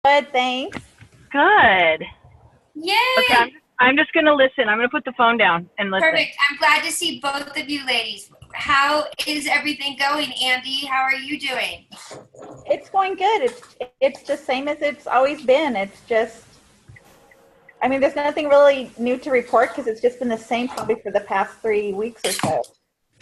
Good, thanks. Good. Okay, Yay! I'm just going to listen. I'm going to put the phone down and listen. Perfect. I'm glad to see both of you ladies. How is everything going, Andy? How are you doing? It's going good. It's the same as it's always been. It's just, I mean, there's nothing really new to report because it's just been the same probably for the past 3 weeks or so.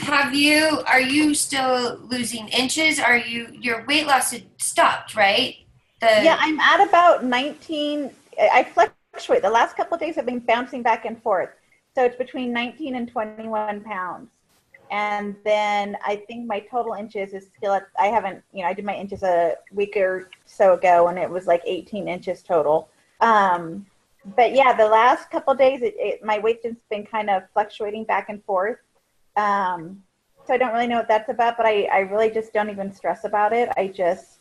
Are you still losing inches? Your weight loss had stopped, right? Yeah, I'm at about 19. I fluctuate. The last couple of days I've been bouncing back and forth. So it's between 19 and 21 pounds. And then I think my total inches is still at, I haven't, I did my inches a week or so ago and it was like 18 inches total. But yeah, the last couple of days, my weight's just been kind of fluctuating back and forth. So I don't really know what that's about, but I really just don't even stress about it. I just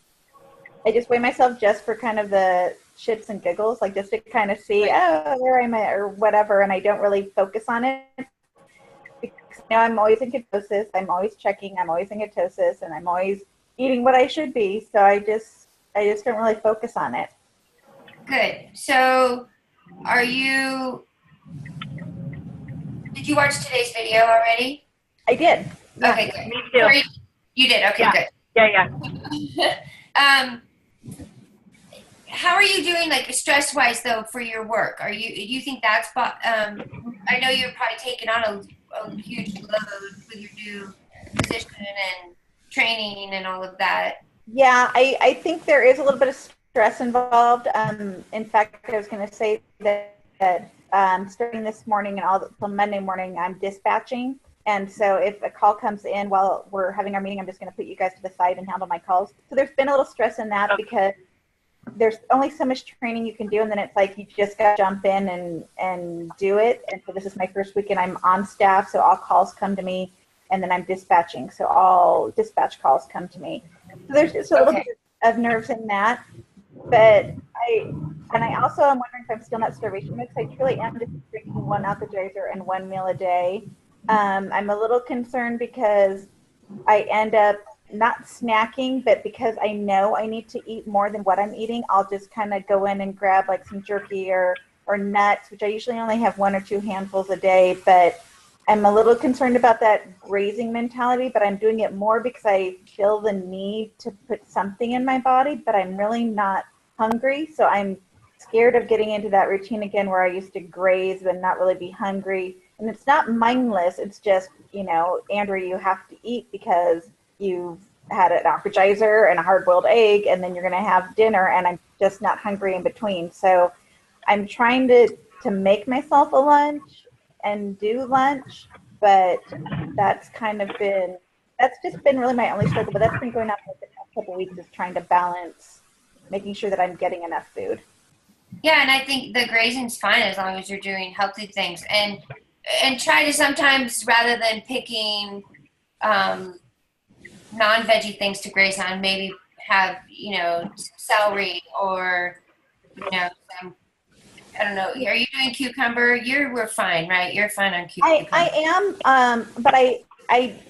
weigh myself just for kind of the shits and giggles, like just to kind of see, oh, where I'm at or whatever. And I don't really focus on it because I'm always in ketosis. I'm always checking. I'm always in ketosis, and I'm always eating what I should be. So I just don't really focus on it. Good. So did you watch today's video already? I did. Yeah. Okay, good. Me too. You did? Okay, yeah. good. Yeah. How are you doing, like, stress-wise, though, for your work? Do you think that's, I know you're probably taking on a huge load with your new position and training and all of that. Yeah, I think there is a little bit of stress involved. In fact, I was going to say that starting this morning and till Monday morning, I'm dispatching. And so if a call comes in while we're having our meeting, I'm just going to put you guys to the side and handle my calls. So there's been a little stress in that because there's only so much training you can do. And then it's like, you just got to jump in and do it. And so this is my first week and I'm on staff. So all calls come to me and then I'm dispatching. So all dispatch calls come to me. So there's just a little bit of nerves in that. But I also am wondering if I'm still not starvation mode. I truly am just drinking one appetizer and one meal a day. I'm a little concerned because I end up not snacking, but because I know I need to eat more than what I'm eating, I'll just kind of go in and grab like some jerky or nuts, which I usually only have 1 or 2 handfuls a day. But I'm a little concerned about that grazing mentality, but I'm doing it more because I feel the need to put something in my body, but I'm really not hungry. So I'm scared of getting into that routine again where I used to graze but not really be hungry. And it's not mindless. It's just, Andrew, you have to eat because you've had an appetizer and a hard-boiled egg, and then you're going to have dinner, and I'm just not hungry in between. So I'm trying to make myself a lunch and do lunch, but that's just been really my only struggle. But that's been going on for the past couple of weeks, is trying to balance making sure that I'm getting enough food. Yeah, and I think the grazing's fine as long as you're doing healthy things. And try to sometimes, rather than picking non-veggie things to graze on, maybe have, some celery or, some, I don't know. Are you doing cucumber? We're fine, right? You're fine on cucumber. I am, but I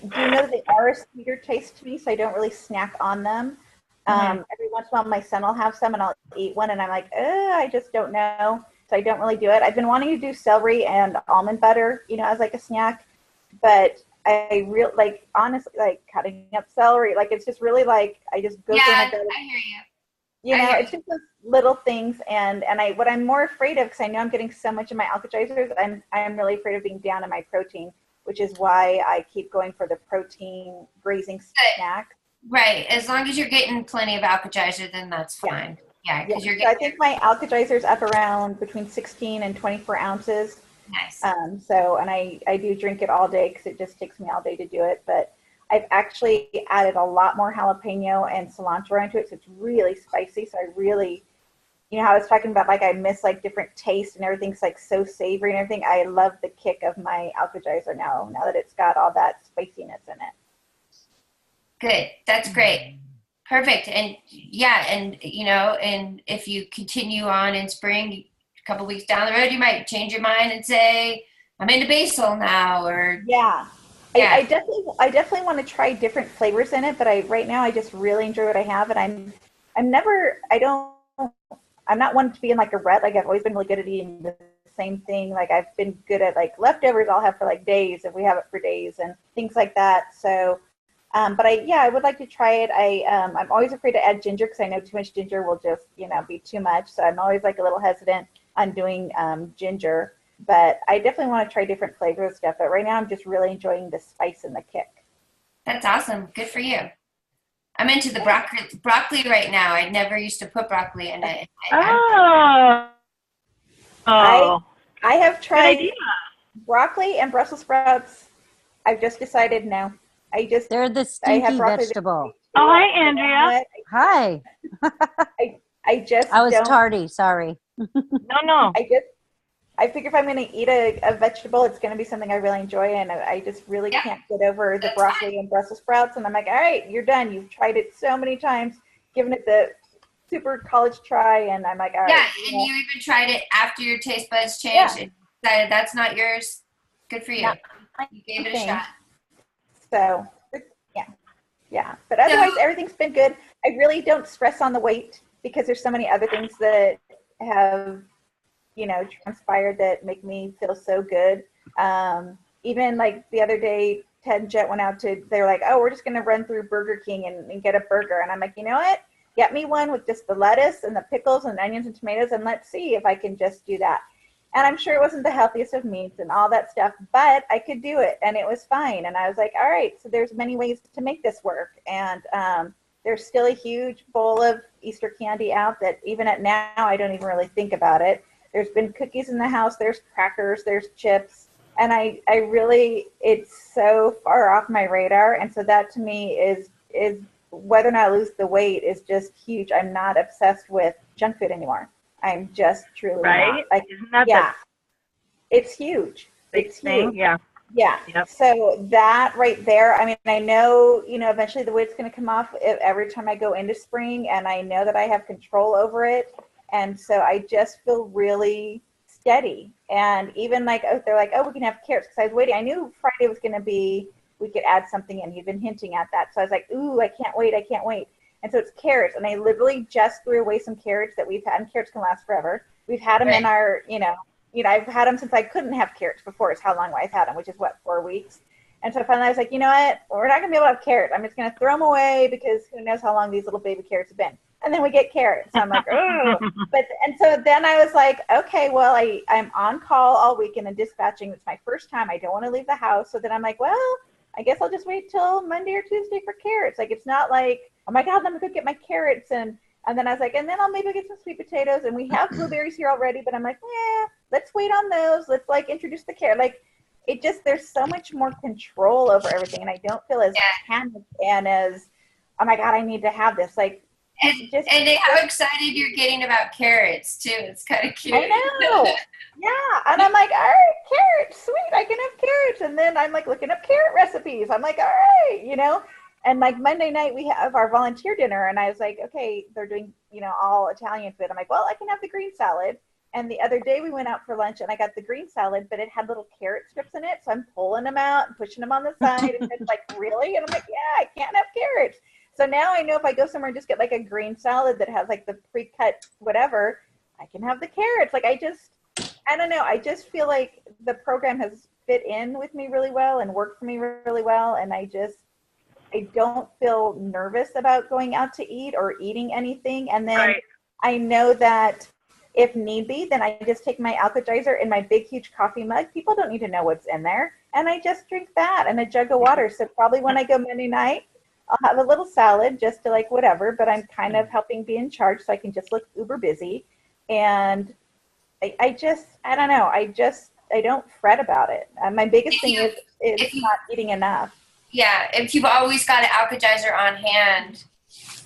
do know that they are a sweeter taste to me, so I don't really snack on them. Every once in a while, my son will have some, and I'll eat one, and I'm like, I just don't know. So I don't really do it. I've been wanting to do celery and almond butter, as like a snack, but honestly, like cutting up celery, like it's just really like I just go. Yeah, I hear you. It's just those little things, and what I'm more afraid of, because I know I'm getting so much of my alkalizers, I'm really afraid of being down in my protein, which is why I keep going for the protein grazing snack. Right. As long as you're getting plenty of Alka-Geyser, then that's fine. Yeah, because you're getting. So I think my Alka-Geyser's up around between 16 and 24 ounces. Nice. And I do drink it all day because it just takes me all day to do it. But I've actually added a lot more jalapeno and cilantro into it, so it's really spicy. So I really, how I was talking about, like I miss like different tastes and everything's like so savory and everything. I love the kick of my Alka-Geyser now that it's got all that spiciness in it. Good. That's great. Perfect. And yeah, and and if you continue on in spring, a couple weeks down the road, you might change your mind and say, I'm into basil now, or I definitely want to try different flavors in it, but right now I just really enjoy what I have, and I I'm not one to be in like a rut. Like I've always been really good at eating the same thing. Like I've been good at like leftovers I'll have for like days if we have it for days and things like that. So, but I would like to try it. I'm always afraid to add ginger because I know too much ginger will just, be too much. So I'm always like a little hesitant on doing ginger, but I definitely want to try different flavors of stuff. But right now I'm just really enjoying the spice and the kick. That's awesome. Good for you. I'm into the broccoli right now. I never used to put broccoli in it. Oh. I have tried broccoli and Brussels sprouts. I've just decided no. They're the stinky vegetable. Oh, hi, Andrea. Hi. I was tardy. Sorry. No. I figure if I'm going to eat a vegetable, it's going to be something I really enjoy, and I just really can't get over the broccoli and Brussels sprouts. And I'm like, all right, you're done. You've tried it so many times, given it the super college try, and I'm like, all right. Yeah, and you even tried it after your taste buds changed and decided that's not yours. Good for you. You gave it a shot. So, yeah. But otherwise, everything's been good. I really don't stress on the weight because there's so many other things that have transpired that make me feel so good. Even like the other day, Ted and Jet went out they're like, oh, we're just going to run through Burger King and get a burger. And I'm like, you know what? Get me one with just the lettuce and the pickles and onions and tomatoes, and let's see if I can just do that. And I'm sure it wasn't the healthiest of meats and all that stuff, but I could do it, and it was fine. And I was like, all right, so there's many ways to make this work. And there's still a huge bowl of Easter candy out that even at now, I don't even really think about it. There's been cookies in the house. There's crackers. There's chips. And I really, it's so far off my radar. And so that to me is whether or not I lose the weight is just huge. I'm not obsessed with junk food anymore. I'm just truly not. Like, isn't that it's huge. It's thing? huge. Yeah. Yeah. Yep. So that right there, I mean, I know, eventually the weight's going to come off every time I go into spring, and I know that I have control over it. And so I just feel really steady. And even like, they're like, oh, we can have carrots, because I was waiting. I knew Friday was going to be, we could add something in. You've been hinting at that. So I was like, ooh, I can't wait. And so it's carrots. And I literally just threw away some carrots that we've had, and carrots can last forever. We've had them in our, I've had them since I couldn't have carrots before is how long I've had them, which is 4 weeks. And so finally I was like, you know what? We're not going to be able to have carrots. I'm just going to throw them away because who knows how long these little baby carrots have been. And then we get carrots. So I'm like, oh. And so then I was like, okay, well, I'm on call all weekend and dispatching. It's my first time. I don't want to leave the house. So then I'm like, well, I guess I'll just wait till Monday or Tuesday for carrots. Like, it's not like, oh my God, let me go get my carrots. And then I was like, and then I'll maybe get some sweet potatoes. And we have blueberries here already, but I'm like, let's wait on those. Let's introduce the carrot. Like, it just, there's so much more control over everything. And I don't feel as panicked and as, oh my God, I need to have this. Like, and how excited you're getting about carrots too. It's kind of cute. I know. Yeah. And I'm like, all right, carrots, sweet. I can have carrots. And then I'm like looking up carrot recipes. I'm like, all right, And like Monday night we have our volunteer dinner, and I was like, okay, they're doing, all Italian food. I'm like, well, I can have the green salad. And the other day we went out for lunch and I got the green salad, but it had little carrot strips in it. So I'm pulling them out and pushing them on the side. And it's like, really? And I'm like, yeah, I can't have carrots. So now I know if I go somewhere and just get like a green salad that has like the pre-cut whatever, I can have the carrots. Like I don't know. I just feel like the program has fit in with me really well and worked for me really well. And I don't feel nervous about going out to eat or eating anything. And then I know that if need be, then I just take my Alka-Geyser in my big, huge coffee mug. People don't need to know what's in there. And I just drink that and a jug of water. So probably when I go Monday night, I'll have a little salad just to like whatever, but I'm kind of helping be in charge so I can just look uber busy. And I don't know. I don't fret about it. My biggest thing is not eating enough. Yeah. If you've always got an Alka-Geyser on hand,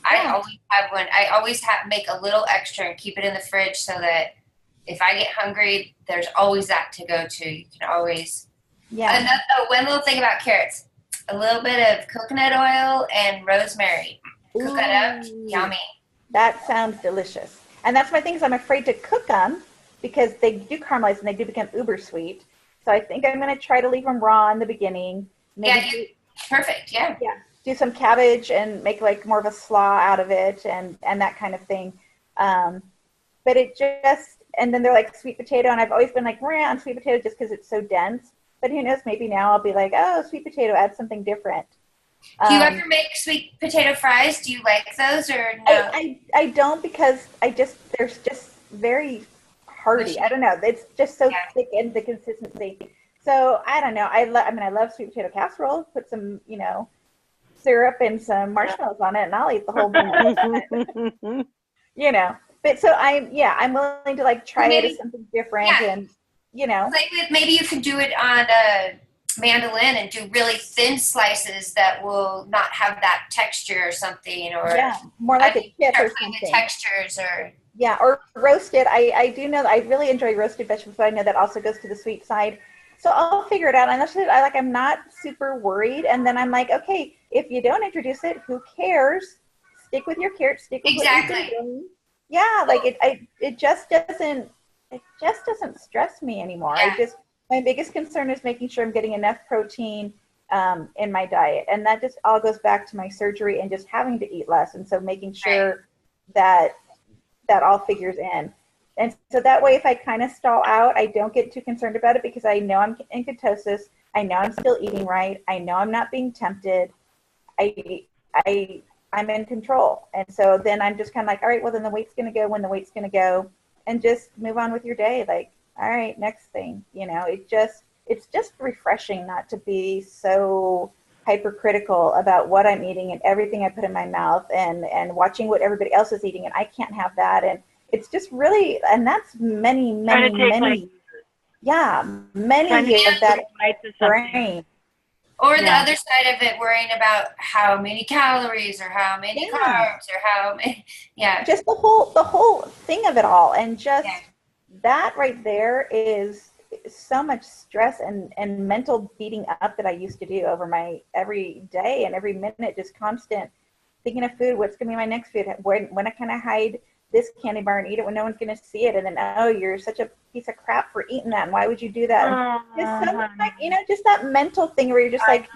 I always have one. I always make a little extra and keep it in the fridge so that if I get hungry, there's always that to go to. You can always. Yeah. One little thing about carrots. A little bit of coconut oil and rosemary. Cook that up. Yummy. That sounds delicious. And that's my thing is I'm afraid to cook them because they do caramelize and they do become uber sweet. So I think I'm going to try to leave them raw in the beginning. Maybe perfect. Yeah. Yeah. Do some cabbage and make like more of a slaw out of it and that kind of thing. But it just, and then they're like sweet potato, and I've always been like, on sweet potato just because it's so dense. But who knows, maybe now I'll be like, oh, sweet potato, add something different. Do you ever make sweet potato fries? Do you like those or no? I don't, because they're just very hearty. I don't know. It's just so thick in the consistency. So I don't know. I love sweet potato casserole. Put some, syrup and some marshmallows on it, and I'll eat the whole thing. But so I'm willing to like try it as something different, and Like maybe you could do it on a mandolin and do really thin slices that will not have that texture or something, or more like a chip or something. The textures or roasted. I do know that I really enjoy roasted vegetables, but I know that also goes to the sweet side. So I'll figure it out. And I'm not super worried. And then I'm like, okay, if you don't introduce it, who cares? Stick with your carrots. Stick with what you've been doing. Yeah, like it just doesn't stress me anymore. My biggest concern is making sure I'm getting enough protein in my diet, and that just all goes back to my surgery and just having to eat less, and so making sure that all figures in. And so that way, if I kind of stall out, I don't get too concerned about it, because I know I'm in ketosis. I know I'm still eating right. I know I'm not being tempted. I'm in control. And so then I'm just kind of like, all right, well, then the weight's going to go when the weight's going to go, and just move on with your day. Like, all right, next thing, it's just refreshing not to be so hypercritical about what I'm eating and everything I put in my mouth, and watching what everybody else is eating, and I can't have that. And it's just really, and that's many years of that brain. Or the other side of it, worrying about how many calories or how many carbs or how many, just the whole thing of it all. And just that right there is so much stress and mental beating up that I used to do over my every day and every minute, just constant thinking of food. What's going to be my next food? When can I hide this candy bar and eat it when no one's going to see it? And then, oh, you're such a piece of crap for eating that. And why would you do that? Just that mental thing where you're just like,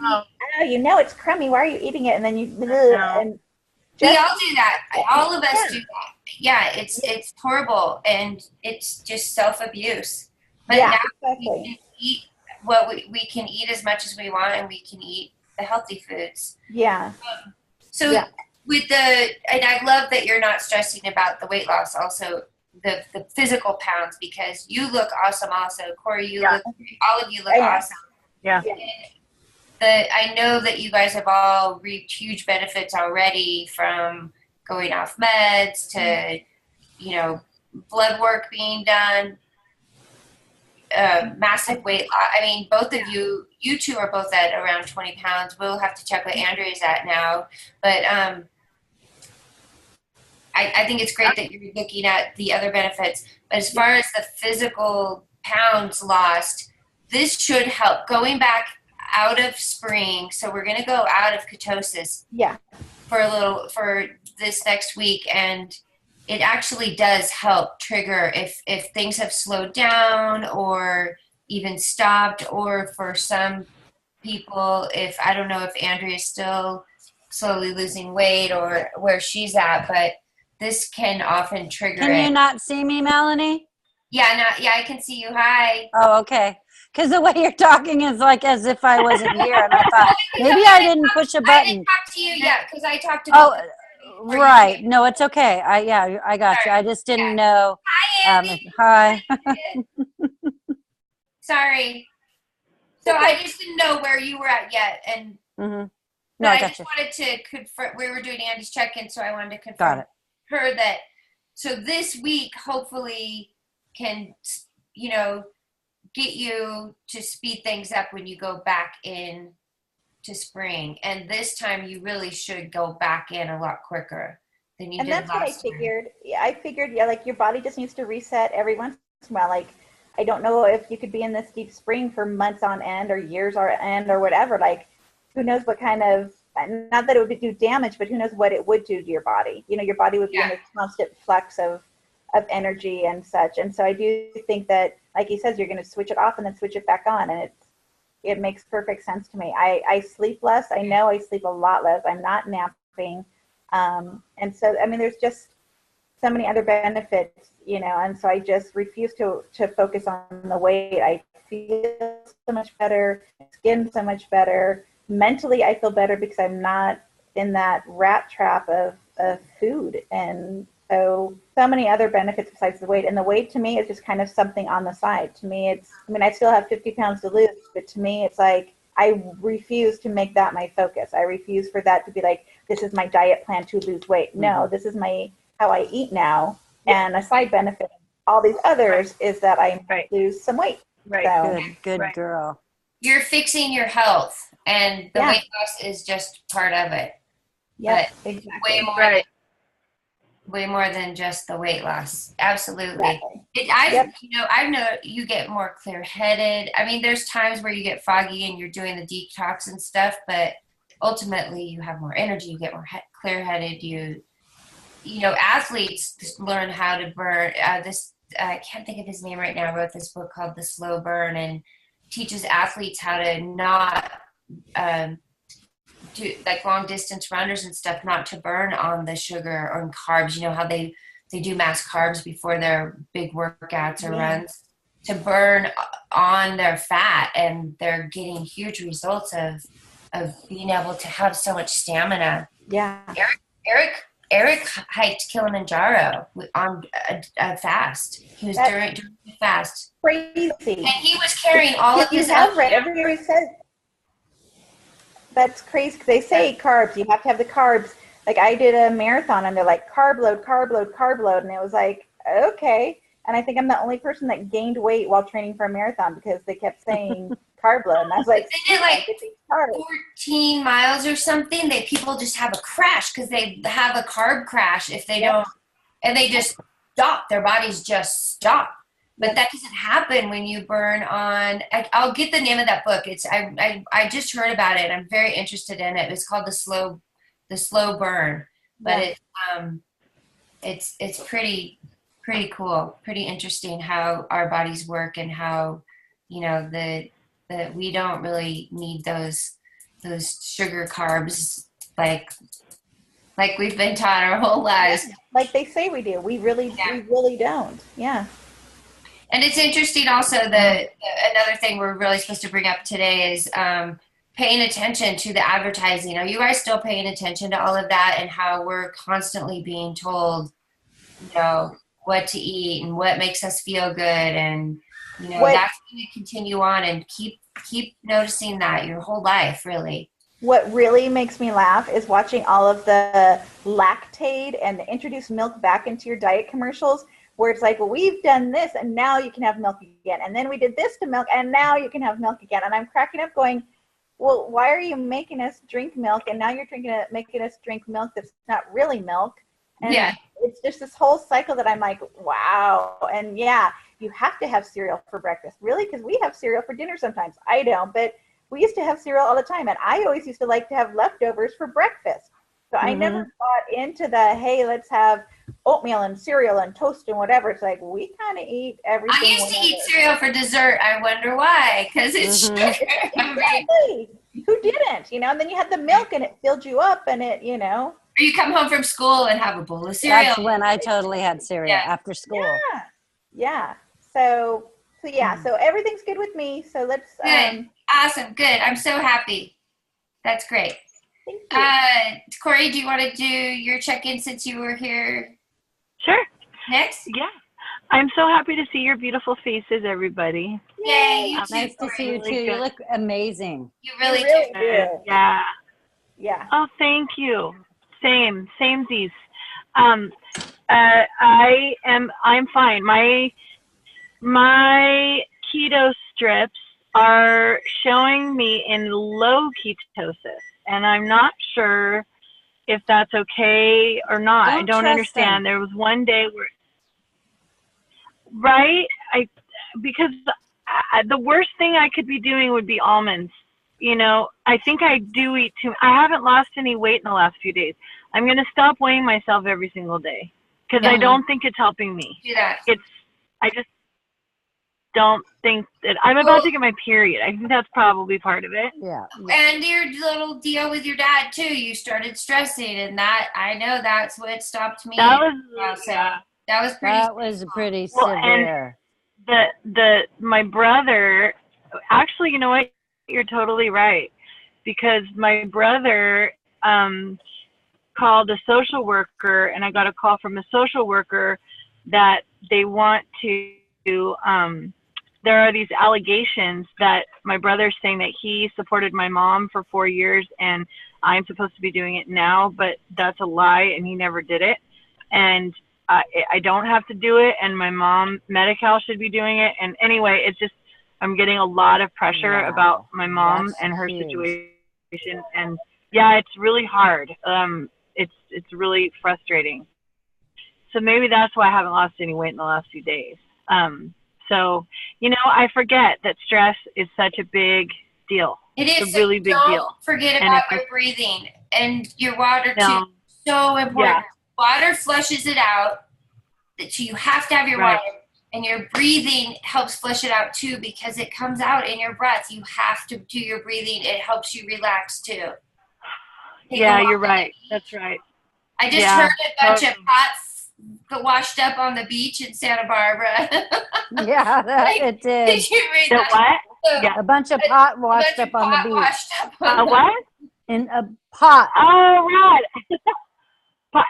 it's crummy. Why are you eating it? And then we all do that. All of us do that. Yeah, it's horrible, and it's just self-abuse. But now we can eat what we can eat as much as we want, and we can eat the healthy foods. Yeah. With and I love that you're not stressing about the weight loss, also the physical pounds, because you look awesome also. Corey, all of you look awesome. Yeah. I know that you guys have all reaped huge benefits already, from going off meds to, blood work being done, massive weight loss. I mean, both of you two are both at around 20 pounds. We'll have to check what Andrea's at now. But I think it's great that you're looking at the other benefits. But as far as the physical pounds lost, this should help. Going back out of spring, so we're going to go out of ketosis for this next week, and it actually does help trigger if things have slowed down or even stopped, or for some people, if I don't know if Andrea is still slowly losing weight or where she's at, but this can often trigger it. Can you not see me, Melanie? Yeah, I can see you. Hi. Oh, okay. Because the way you're talking is like as if I wasn't here, and I thought maybe I didn't push a button. I didn't talk to you yet because I talked about. Right. No, it's okay. I got you. I just didn't know. Hi, Andy. Hi. Sorry. So I just didn't know where you were at yet, and No, I just wanted to confirm. We were doing Andy's check-in, so I wanted to confirm. Got it. Her that. So this week, hopefully, can get you to speed things up when you go back in to spring. And this time you really should go back in a lot quicker than you did last time. And that's what I figured. I figured, like your body just needs to reset every once in a while. Like, I don't know if you could be in this deep spring for months on end or years on end or whatever. Like, who knows what kind of, not that it would do damage, but who knows what it would do to your body. Your body would be in this constant flux of energy and such. And so I do think that, like he says, you're going to switch it off and then switch it back on. And it makes perfect sense to me. I sleep less. I know I sleep a lot less. I'm not napping. And so, I mean, there's just so many other benefits, and so I just refuse to focus on the weight. I feel so much better, skin so much better. Mentally, I feel better because I'm not in that rat trap of food. And so many other benefits besides the weight. And the weight to me is just kind of something on the side. To me, I still have 50 pounds to lose, but to me, it's like, I refuse to make that my focus. I refuse for that to be like, this is my diet plan to lose weight. No, this is how I eat now. And a side benefit of all these others is that I lose some weight. Right. So, Good girl. You're fixing your health, and the weight loss is just part of it. Yeah, but exactly. Way more than just the weight loss. Absolutely. Exactly. I know you get more clear-headed. I mean, there's times where you get foggy and you're doing the detox and stuff, but ultimately you have more energy, you get more clear-headed. Athletes learn how to burn. I can't think of his name right now. I wrote this book called The Slow Burn, and teaches athletes how to not do, like, long distance runners and stuff, not to burn on the sugar or carbs. How they do mass carbs before their big workouts or runs, to burn on their fat, and they're getting huge results of being able to have so much stamina. Yeah. Eric hiked Kilimanjaro on a fast. He was during the fast. Crazy. And he was carrying all of his everybody says that's crazy. They say carbs. You have to have the carbs. Like, I did a marathon, and they're like, carb load, carb load, carb load. And it was like, okay. And I think I'm the only person that gained weight while training for a marathon because they kept saying carb load. And I was like, they did like 14 miles or something. People just have a crash because they have a carb crash if they don't, and they just stop. Their bodies just stop. But that doesn't happen when you burn on. I'll get the name of that book. I just heard about it. I'm very interested in it. It's called The Slow Burn. But it's pretty cool, pretty interesting how our bodies work, and how that we don't really need those sugar carbs like we've been taught our whole lives. Like they say we do. We really don't. Yeah. And it's interesting also that another thing we're really supposed to bring up today is paying attention to the advertising. Are you guys still paying attention to all of that, and how we're constantly being told, what to eat and what makes us feel good, and that's going to continue on, and keep noticing that your whole life, really. What really makes me laugh is watching all of the Lactaid and the introduce milk back into your diet commercials, where it's like, well, we've done this and now you can have milk again. And then we did this to milk and now you can have milk again. And I'm cracking up going, well, why are you making us drink milk? And now you're making us drink milk that's not really milk. And it's just this whole cycle that I'm like, wow. And you have to have cereal for breakfast. Really? Because we have cereal for dinner sometimes. I don't, but we used to have cereal all the time. And I always used to like to have leftovers for breakfast. So I never got into the, hey, let's have oatmeal and cereal and toast and whatever. It's like, we kind of eat everything. I used to eat cereal for dessert. I wonder why. Because it's sugar. Exactly. Who didn't? And then you had the milk and it filled you up, and it, Or you come home from school and have a bowl of cereal. That's when I totally had cereal after school. Yeah. So everything's good with me. So let's. Good. Awesome. Good. I'm so happy. That's great. Thank you. Corey, do you want to do your check-in since you were here? Sure. Next? Yeah. I'm so happy to see your beautiful faces, everybody. Yay. You too, Nice to see you, too. You look amazing. You really do. Yeah. Yeah. Oh, thank you. Samesies. I'm fine. My keto strips are showing me in low ketosis, and I'm not sure if that's okay or not. I don't understand. There was one day where, because the worst thing I could be doing would be almonds. I think I do eat too. I haven't lost any weight in the last few days. I'm going to stop weighing myself every single day because I don't think it's helping me. do that. don't think that I'm about to get my period. I think that's probably part of it. Yeah. And your little deal with your dad too. You started stressing, and that I know that's what stopped me. That was That was pretty. That was pretty Well, and severe. my brother, actually, you know what? You're totally right, because my brother called a social worker, and I got a call from a social worker that they want to. There are these allegations that my brother's saying that he supported my mom for 4 years, and I'm supposed to be doing it now, but that's a lie, and he never did it. And I don't have to do it, and my mom, Medi-Cal, should be doing it. And anyway, it's just, I'm getting a lot of pressure about my mom and her situation. And yeah, it's really hard. It's really frustrating. So maybe that's why I haven't lost any weight in the last few days. So, you know, I forget that stress is such a big deal. It is a really big deal. Don't forget about your breathing and your water too. So important. Yeah. Water flushes it out. So you have to have your water, and your breathing helps flush it out too, because it comes out in your breath. You have to do your breathing. It helps you relax too. Yeah, you're right. That's right. I just heard a bunch of pots got washed up on the beach in Santa Barbara. Yeah, it did. Did you read The that? what? Yeah. A bunch of pot washed up on the beach. A what? In a pot. Oh, right.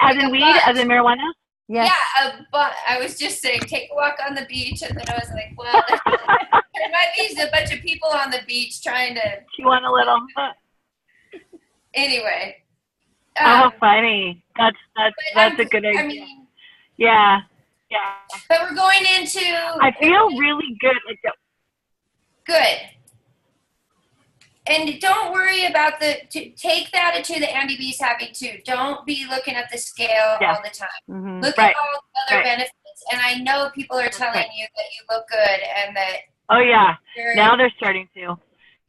As in weed? As in marijuana? Yes. Yeah, but I was just saying, take a walk on the beach, and then I was like, well, there might be a bunch of people on the beach trying to. You want a little? Anyway. Oh, funny. That's a good idea. I mean, yeah. But we're going into. I feel really good. Good. And don't worry about take that into the Andy B's having too. Don't be looking at the scale all the time. Mm-hmm. Look at all the other benefits. And I know people are telling you that you look good and that. Oh, yeah. Now they're starting to.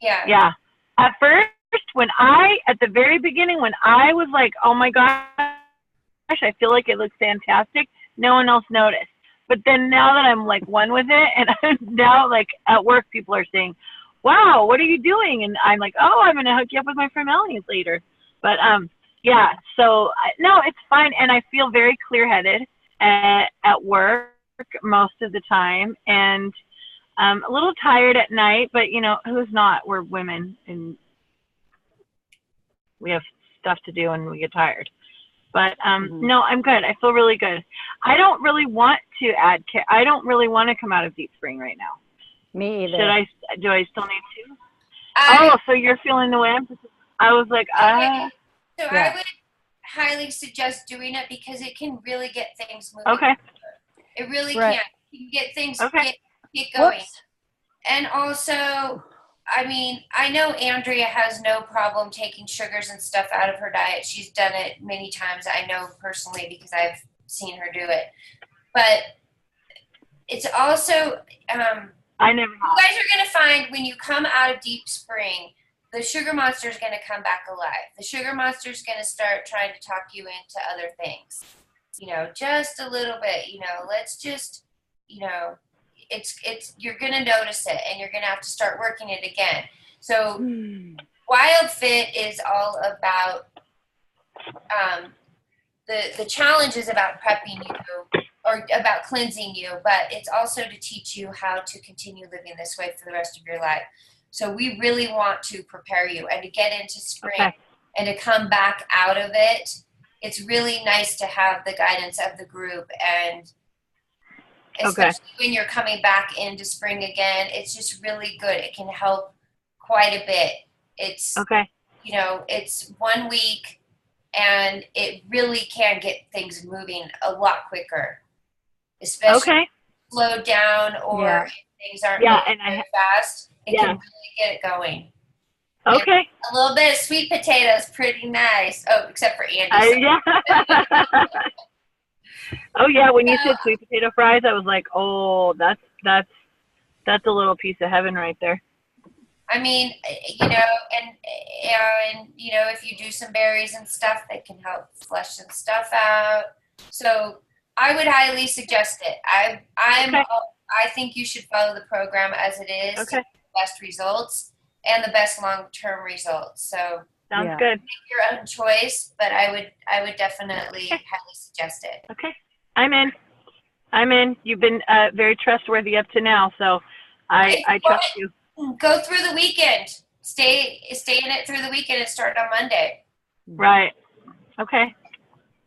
Yeah. Yeah. At first, at the very beginning, when I was like, oh my gosh, I feel like it looks fantastic, no one else noticed. But then now that I'm like one with it, and now like at work, people are saying, wow, what are you doing? And I'm like, oh, I'm going to hook you up with my friend Melanie later. But yeah, so no, it's fine. And I feel very clear-headed at work most of the time. And a little tired at night, but you know, who's not? We're women and we have stuff to do and we get tired. But no, I'm good. I feel really good. I don't really want to I don't really want to come out of Deep Spring right now. Me either. Do I still need to? So you're feeling the way I'm. I was like, So I would highly suggest doing it, because it can really get things moving. Okay. It really can. You can get things get going. Whoops. And also, I mean, I know Andrea has no problem taking sugars and stuff out of her diet. She's done it many times. I know personally, because I've seen her do it. But it's also, I never. You guys are going to find when you come out of Deep Spring, the sugar monster is going to come back alive. The sugar monster is going to start trying to talk you into other things. You know, just a little bit, you know, let's just, you know, you're going to notice it, and you're going to have to start working it again. So Wild Fit is all about, the challenge is about prepping you, or about cleansing you, but it's also to teach you how to continue living this way for the rest of your life. So we really want to prepare you, and to get into spring and to come back out of it. It's really nice to have the guidance of the group, and especially when you're coming back into spring again, it's just really good. It can help quite a bit. It's, you know, it's 1 week, and it really can get things moving a lot quicker. Especially slow down, or if things aren't moving very fast, it can really get it going. Okay. And a little bit of sweet potato is pretty nice. Oh, except for Andy. Oh yeah, when you said sweet potato fries, I was like, oh, that's a little piece of heaven right there. I mean, you know, and you know, if you do some berries and stuff, that can help flush some stuff out. So I would highly suggest it. I think you should follow the program as it is to Okay. get the best results and the best long-term results. So Sounds Yeah. good. make your own choice, but I would definitely highly suggest it. Okay. I'm in. I'm in. You've been very trustworthy up to now, so I trust you. Go through the weekend. Stay in it through the weekend and start on Monday. Right. Okay.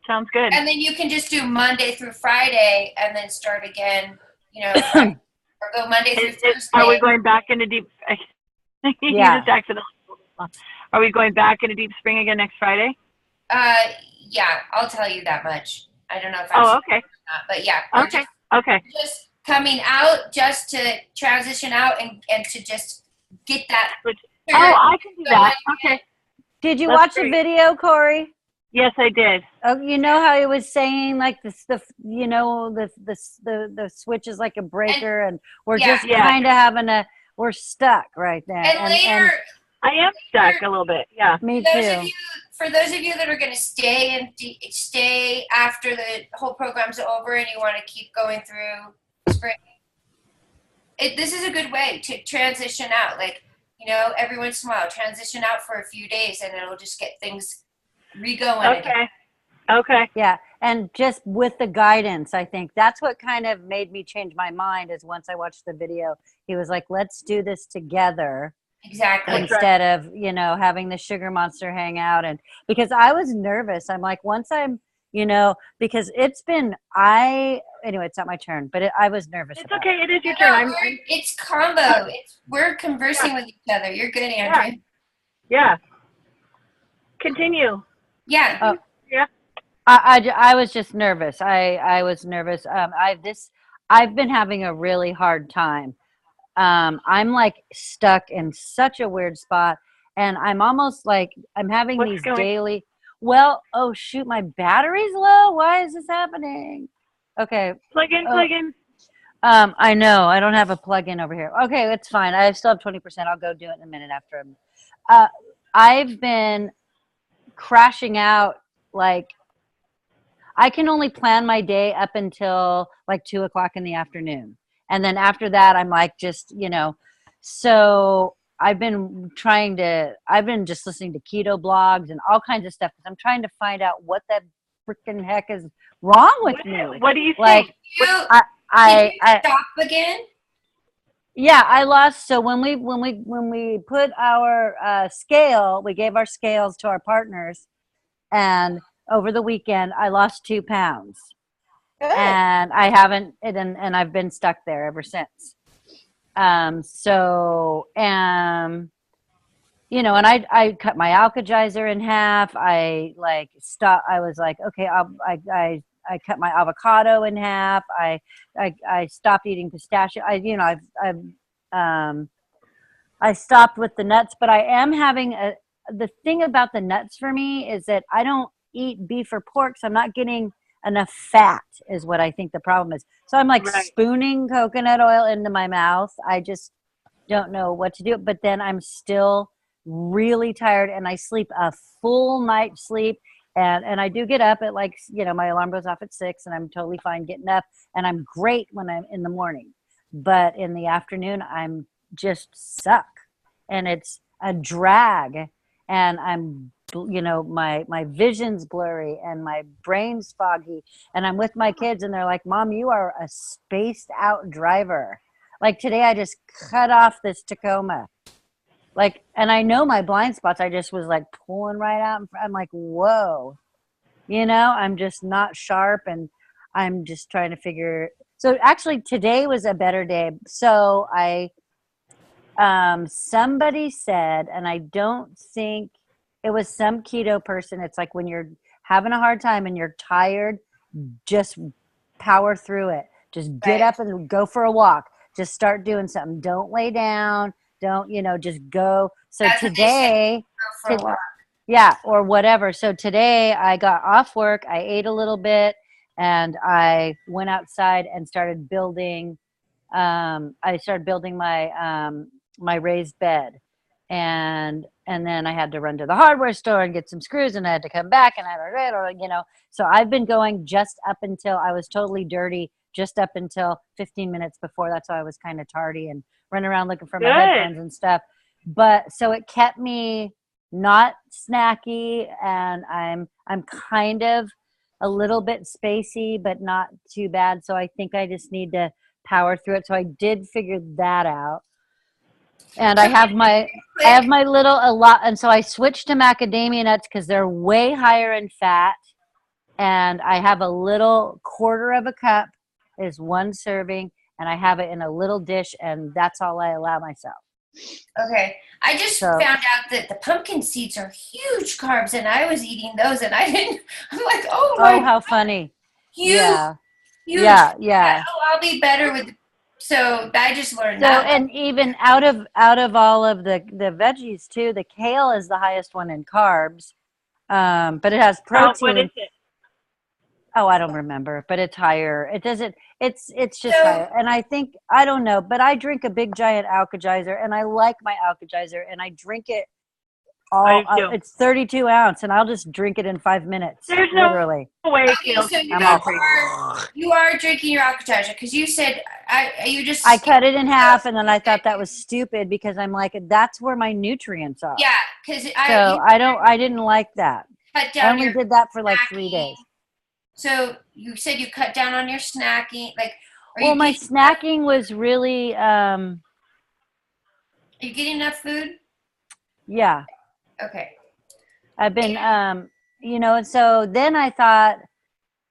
Sounds good. And then you can just do Monday through Friday and then start again, Friday, or go Monday through Thursday. Are we going back into deep? You Yeah. just accidentally. Are we going back into Deep Spring again next Friday? Yeah, I'll tell you that much. I don't know if I'm okay. or not, but yeah. Okay. Okay. Just coming out just to transition out and to just get that. I can do that. Okay. Did you That's watch great. the video, Corey? Yes, I did. Oh, you know how he was saying like this, the switch is like a breaker, and we're just kind of we're stuck right there. And later, I am stuck a little bit. Yeah. Me for too. those of you that are going to stay after the whole program's over and you want to keep going through spring, this is a good way to transition out. Like, every once in a while, transition out for a few days and it'll just get things re-going again. Okay. Yeah, and just with the guidance, I think that's what kind of made me change my mind. Is once I watched the video, he was like, "Let's do this together." Exactly. Instead of having the sugar monster hang out, and because I was nervous, I'm like, once I'm because it's been anyway, it's not my turn, but I was nervous. It's okay. It is your turn. It's combo. We're conversing with each other. You're good, Andrew. Yeah. Continue. Yeah. Yeah. I was just nervous. I was nervous. I've been having a really hard time. I'm like stuck in such a weird spot, and I'm almost like I'm having these daily. Well, oh shoot, my battery's low. Why is this happening? Okay. Plug in. I know I don't have a plug-in over here. Okay, it's fine. I still have 20%. I'll go do it in a minute after I'm. I've been crashing out. Like, I can only plan my day up until like 2:00 in the afternoon. And then after that, I'm like, just, so I've been just listening to keto blogs and all kinds of stuff. Because I'm trying to find out what the freaking heck is wrong with me. What do you like, think? Did you stop again? Yeah, I lost. So when we put our scale, we gave our scales to our partners, and over the weekend, I lost 2 pounds. Good. And I haven't, and I've been stuck there ever since. And I cut my Alka-Geyser in half. I was like, okay, I cut my avocado in half. I stopped eating pistachio. I stopped with the nuts, but I am having the thing about the nuts for me is that I don't eat beef or pork, so I'm not getting enough fat is what I think the problem is. So I'm like spooning coconut oil into my mouth. I just don't know what to do. But then I'm still really tired, and I sleep a full night's sleep. And I do get up at my alarm goes off at 6, and I'm totally fine getting up, and I'm great when I'm in the morning. But in the afternoon, I'm just suck, and it's a drag, and I'm my vision's blurry and my brain's foggy, and I'm with my kids and they're like, Mom, you are a spaced out driver. Like today I just cut off this Tacoma, and I know my blind spots. I just was like pulling right out. I'm like, whoa, I'm just not sharp, and I'm just trying to figure. So actually today was a better day. So somebody said, and I don't think it was some keto person. It's like when you're having a hard time and you're tired, just power through it. Just get up and go for a walk. Just start doing something. Don't lay down. Don't, just go. So today, or whatever. So today I got off work. I ate a little bit, and I went outside and started building. I started building my raised bed. And then I had to run to the hardware store and get some screws, and I had to come back, and so I've been going just up until I was totally dirty just up until 15 minutes before. That's why I was kind of tardy and running around looking for my Good. headphones and stuff. But so it kept me not snacky, and I'm kind of a little bit spacey, but not too bad. So I think I just need to power through it. So I did figure that out. And I have my little a lot, and so I switched to macadamia nuts because they're way higher in fat. And I have a little quarter of a cup is one serving, and I have it in a little dish, and that's all I allow myself. Okay. I just found out that the pumpkin seeds are huge carbs, and I was eating those, and I didn't. I'm like, oh my! Oh, how funny! Huge, Yeah, huge. yeah. Oh, I'll be better with. So I just learned So, that. and even out of all of the veggies too, the kale is the highest one in carbs, but it has protein. What is it? Oh, I don't remember, but it's higher. It doesn't. It's just higher. And I think I don't know, but I drink a big giant Alka-Geyser, and I like my Alka-Geyser, and I drink it all. It's 32 ounce, and I'll just drink it in 5 minutes. There's literally. no way. Okay, so you are drinking your Alka-Geyser because you said I cut it in half, and then I thought that was stupid because I'm like, that's where my nutrients are. Yeah, because I didn't like that. Cut down. I only did that for like 3 days. So you said you cut down on your snacking, like. Well, my snacking was really. Are you getting enough food? Yeah. Okay. I've been, and so then I thought,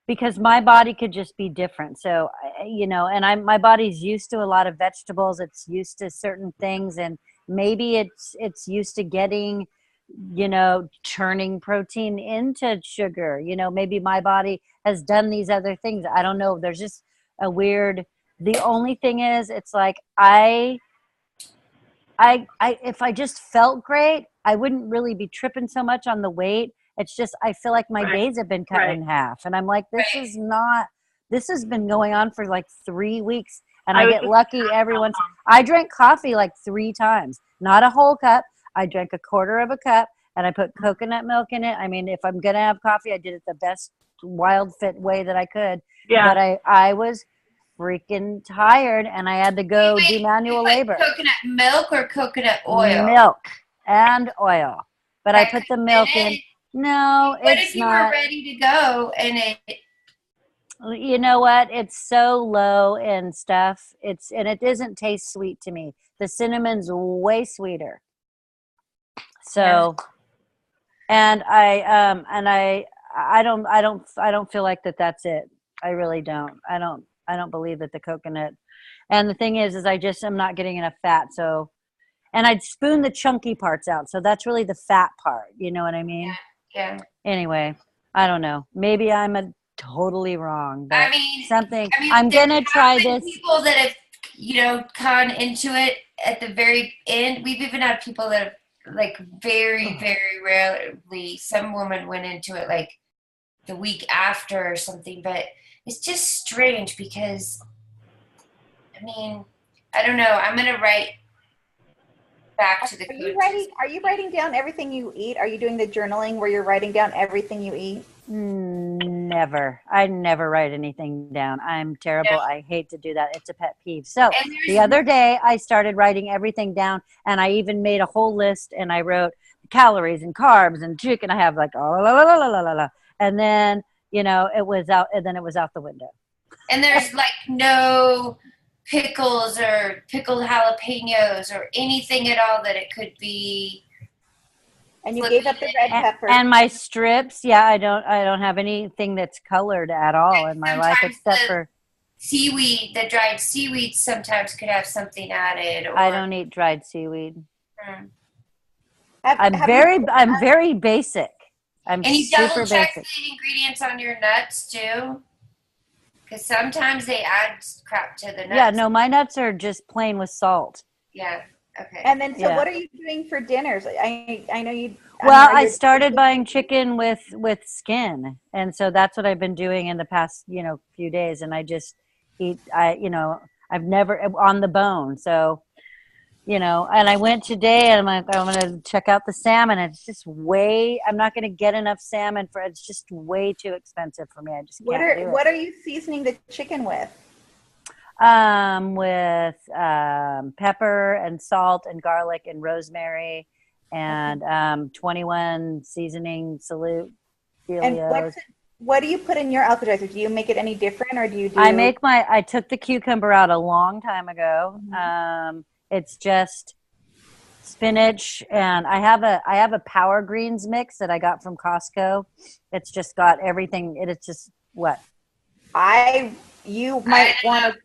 because my body could just be different. So, and my body's used to a lot of vegetables. It's used to certain things, and maybe it's used to getting, turning protein into sugar. Maybe my body has done these other things. I don't know. There's just a weird. The only thing is, it's like if I just felt great, I wouldn't really be tripping so much on the weight. It's just, I feel like my days have been cut in half, and I'm like, this has been going on for like 3 weeks, and I get lucky every once. I drank coffee like 3 times, not a whole cup. I drank a quarter of a cup, and I put coconut milk in it. I mean, if I'm going to have coffee, I did it the best wild fit way that I could. Yeah. But I was freaking tired, and I had to go do manual labor. Coconut milk or coconut oil? Milk and oil. But I put the milk in. No, what it's if you not. were ready to go and it? You know what? It's so low in stuff. And it doesn't taste sweet to me. The cinnamon's way sweeter. So, and I don't feel like that's it. I really don't. I don't believe that the coconut. And the thing is I'm not getting enough fat. So, and I'd spoon the chunky parts out. So that's really the fat part. You know what I mean? Yeah. Anyway, I don't know. Maybe I'm totally wrong. But I'm going to try this. People that have, gone into it at the very end. We've even had people that have, like, very, very rarely, some woman went into it like the week after or something. But it's just strange because, I don't know. I'm going to write back to the Are you writing down everything you eat? Are you doing the journaling where you're writing down everything you eat? Never. I never write anything down. I'm terrible. Yeah. I hate to do that. It's a pet peeve. So the other day I started writing everything down, and I even made a whole list, and I wrote calories and carbs and chicken. I have like, and then, it was out, and then it was out the window. And there's like no pickles or pickled jalapenos or anything at all that it could be. And you gave up the red pepper. And my strips, I don't have anything that's colored at all in my life except for seaweed. The dried seaweed sometimes could have something added. I don't eat dried seaweed. Hmm. I'm very basic. And you double check the ingredients on your nuts too? Because sometimes they add crap to the nuts. Yeah, no, my nuts are just plain with salt. Yeah, okay. And then, what are you doing for dinners? I know you. Well, I started buying chicken with skin, and so that's what I've been doing in the past, few days. And I just eat. I've never on the bone. So, and I went today, and I'm going to check out the salmon. It's just I'm not going to get enough salmon it's just way too expensive for me. I just can't do it. What are you seasoning the chicken with? With pepper and salt and garlic and rosemary and 21 seasoning salute And Helios. what do you put in your Alka-Seltzer? Do you make it any different, or do you do? I took the cucumber out a long time ago. It's just spinach, and I have a Power Greens mix that I got from Costco. It's just got everything. It's just what? You might want to.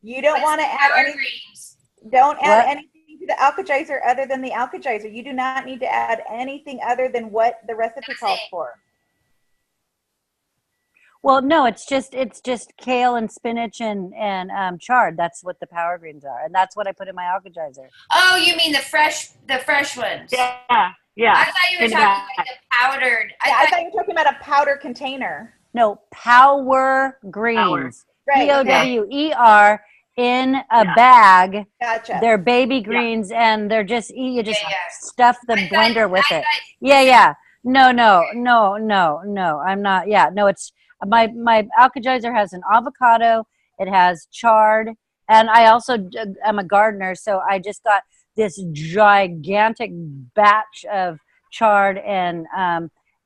You don't want to add any. Greens. Don't add anything to the Alka-Seltzer other than the Alka-Seltzer. You do not need to add anything other than what the recipe calls for. Well, no, it's just kale and spinach and chard. That's what the Power Greens are, and that's what I put in my Alka-Seltzer. Oh, you mean the fresh ones? Yeah. I thought you were talking about the powdered. I thought you were talking about a powder container. No, Power Greens. Right. POWER in a bag. Gotcha. They're baby greens, and they're just you just stuff the blender with it. No, I'm not. Yeah, no, it's my Alka-Seltzer has an avocado. It has chard, and I also am a gardener, so I just got this gigantic batch of chard and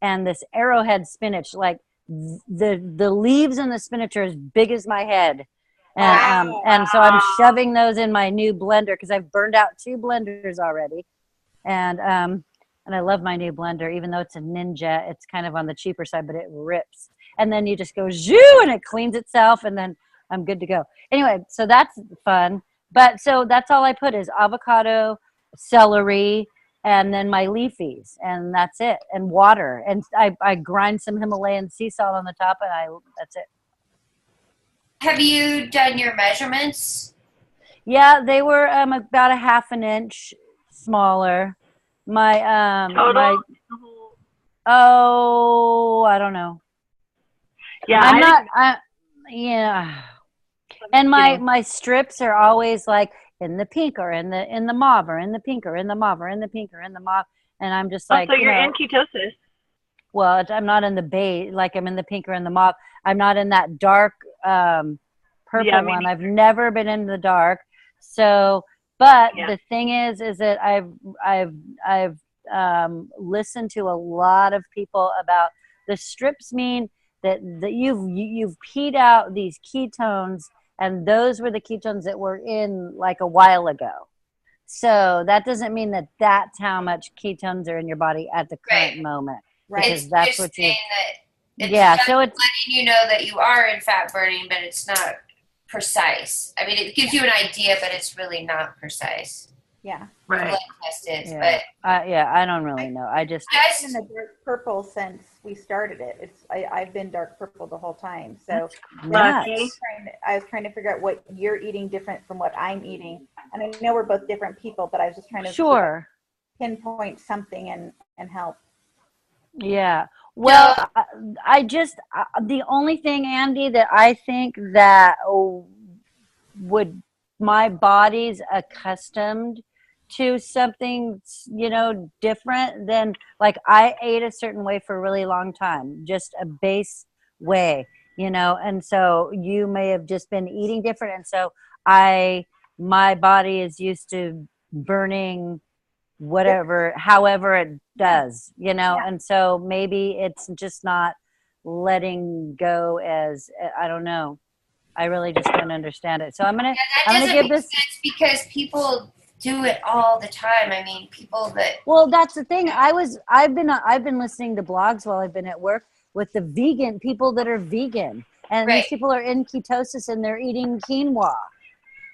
this arrowhead spinach. Like the leaves in the spinach are as big as my head. And so I'm shoving those in my new blender because I've burned out 2 blenders already. And I love my new blender, even though it's a Ninja. It's kind of on the cheaper side, but it rips. And then you just go zoo and it cleans itself, and then I'm good to go. Anyway, so that's fun. But so that's all I put is avocado, celery, and then my leafies, and that's it. And water. And I grind some Himalayan sea salt on the top, and that's it. Have you done your measurements? Yeah, they were about a half an inch smaller. My Total? I don't know. Yeah, yeah. And my strips are always like in the pink or in the mauve or in the pink or in the mauve or in the pink or in the mauve, and I'm just like. So you're in ketosis. Well, I'm not in the beige, like I'm in the pink or in the mauve. I'm not in that dark purple one. I've never been in the dark. So, but the thing is that I've listened to a lot of people about the strips mean that you've peed out these ketones, and those were the ketones that were in like a while ago. So that doesn't mean that that's how much ketones are in your body at the current moment. Right. Because that's what you. So it's letting you know that you are in fat burning, but it's not precise. I mean, it gives you an idea, but it's really not precise. Yeah. Right. The blood test is, but I don't really know. I've been in the dark purple since we started it. I've been dark purple the whole time. So I was trying to figure out what you're eating different from what I'm eating, and I know we're both different people, but I was just trying to pinpoint something and help. Yeah. Well, I just the only thing, Andy, that I think that would my body's accustomed to something, different than like I ate a certain way for a really long time, just a base way, and so you may have just been eating different. And so my body is used to burning however it does, and so maybe it's just not letting go as, I don't know. I really just don't understand it. So I'm gonna give this sense because people do it all the time. I mean, people that. Well, that's the thing. I've been listening to blogs while I've been at work with the vegan people that are vegan, and these people are in ketosis and they're eating quinoa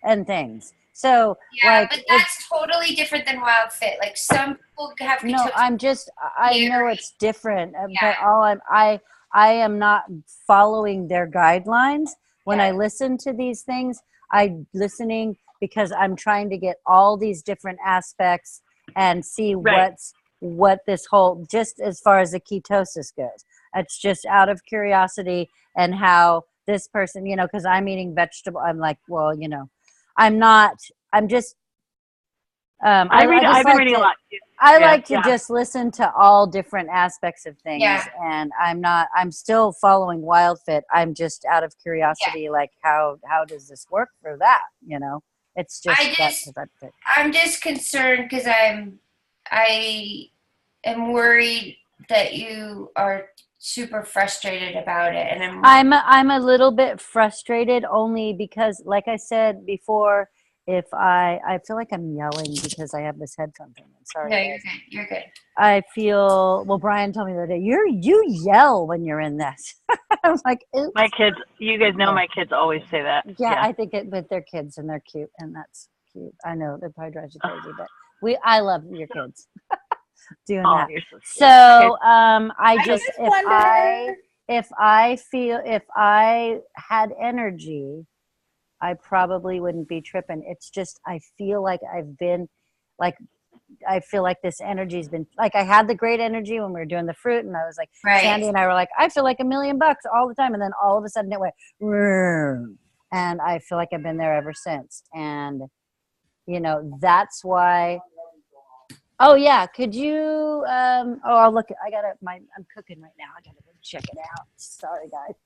and things. So but that's totally different than Wild Fit. Like some people have ketosis. No, I know it's different, but I am not following their guidelines. When I listen to these things, I'm listening because I'm trying to get all these different aspects and see what this whole, just as far as the ketosis goes. It's just out of curiosity and how this person, because I'm eating vegetable. I'm like, well, I'm not, I've been reading a lot too. I like to just listen to all different aspects of things, and I'm still following WildFit. I'm just out of curiosity, like how does this work for that? You know, it's just I'm just concerned because I am worried that you are super frustrated about it, and I'm a little bit frustrated only because, like I said before, if I feel like I'm yelling because I have this headphone thing. I'm sorry. No, you're good. You're good. I feel, well, Brian told me the other day, you yell when you're in this. I'm like, oops. My kids, you guys know my kids always say that. Yeah, I think but they're kids and they're cute, and that's cute. I know they probably drive you crazy, but I love your kids doing that. So if I had energy, I probably wouldn't be tripping. It's just, I feel like I feel like this energy's been, like, I had the great energy when we were doing the fruit, and I was like, Sandy and I were like, I feel like $1 million all the time. And then all of a sudden it went, and I feel like I've been there ever since. And, you know, that's why. Oh yeah. Could you, I'll look, I'm cooking right now. I gotta go check it out. Sorry guys.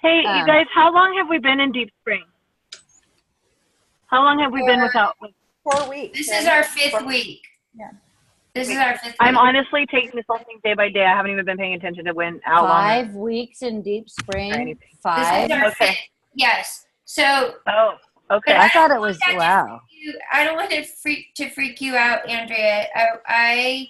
Hey, you guys, how long have we been in Deep Spring? How long have we been without? 4 weeks. This is our 5th week. Yeah. This is our 5th week. I'm honestly taking this whole thing day by day. I haven't even been paying attention to how long. 5 weeks in Deep Spring. 5. This is our 5th. Yes. So. Oh, okay. I thought it was, wow. I don't want to freak you out, Andrea. I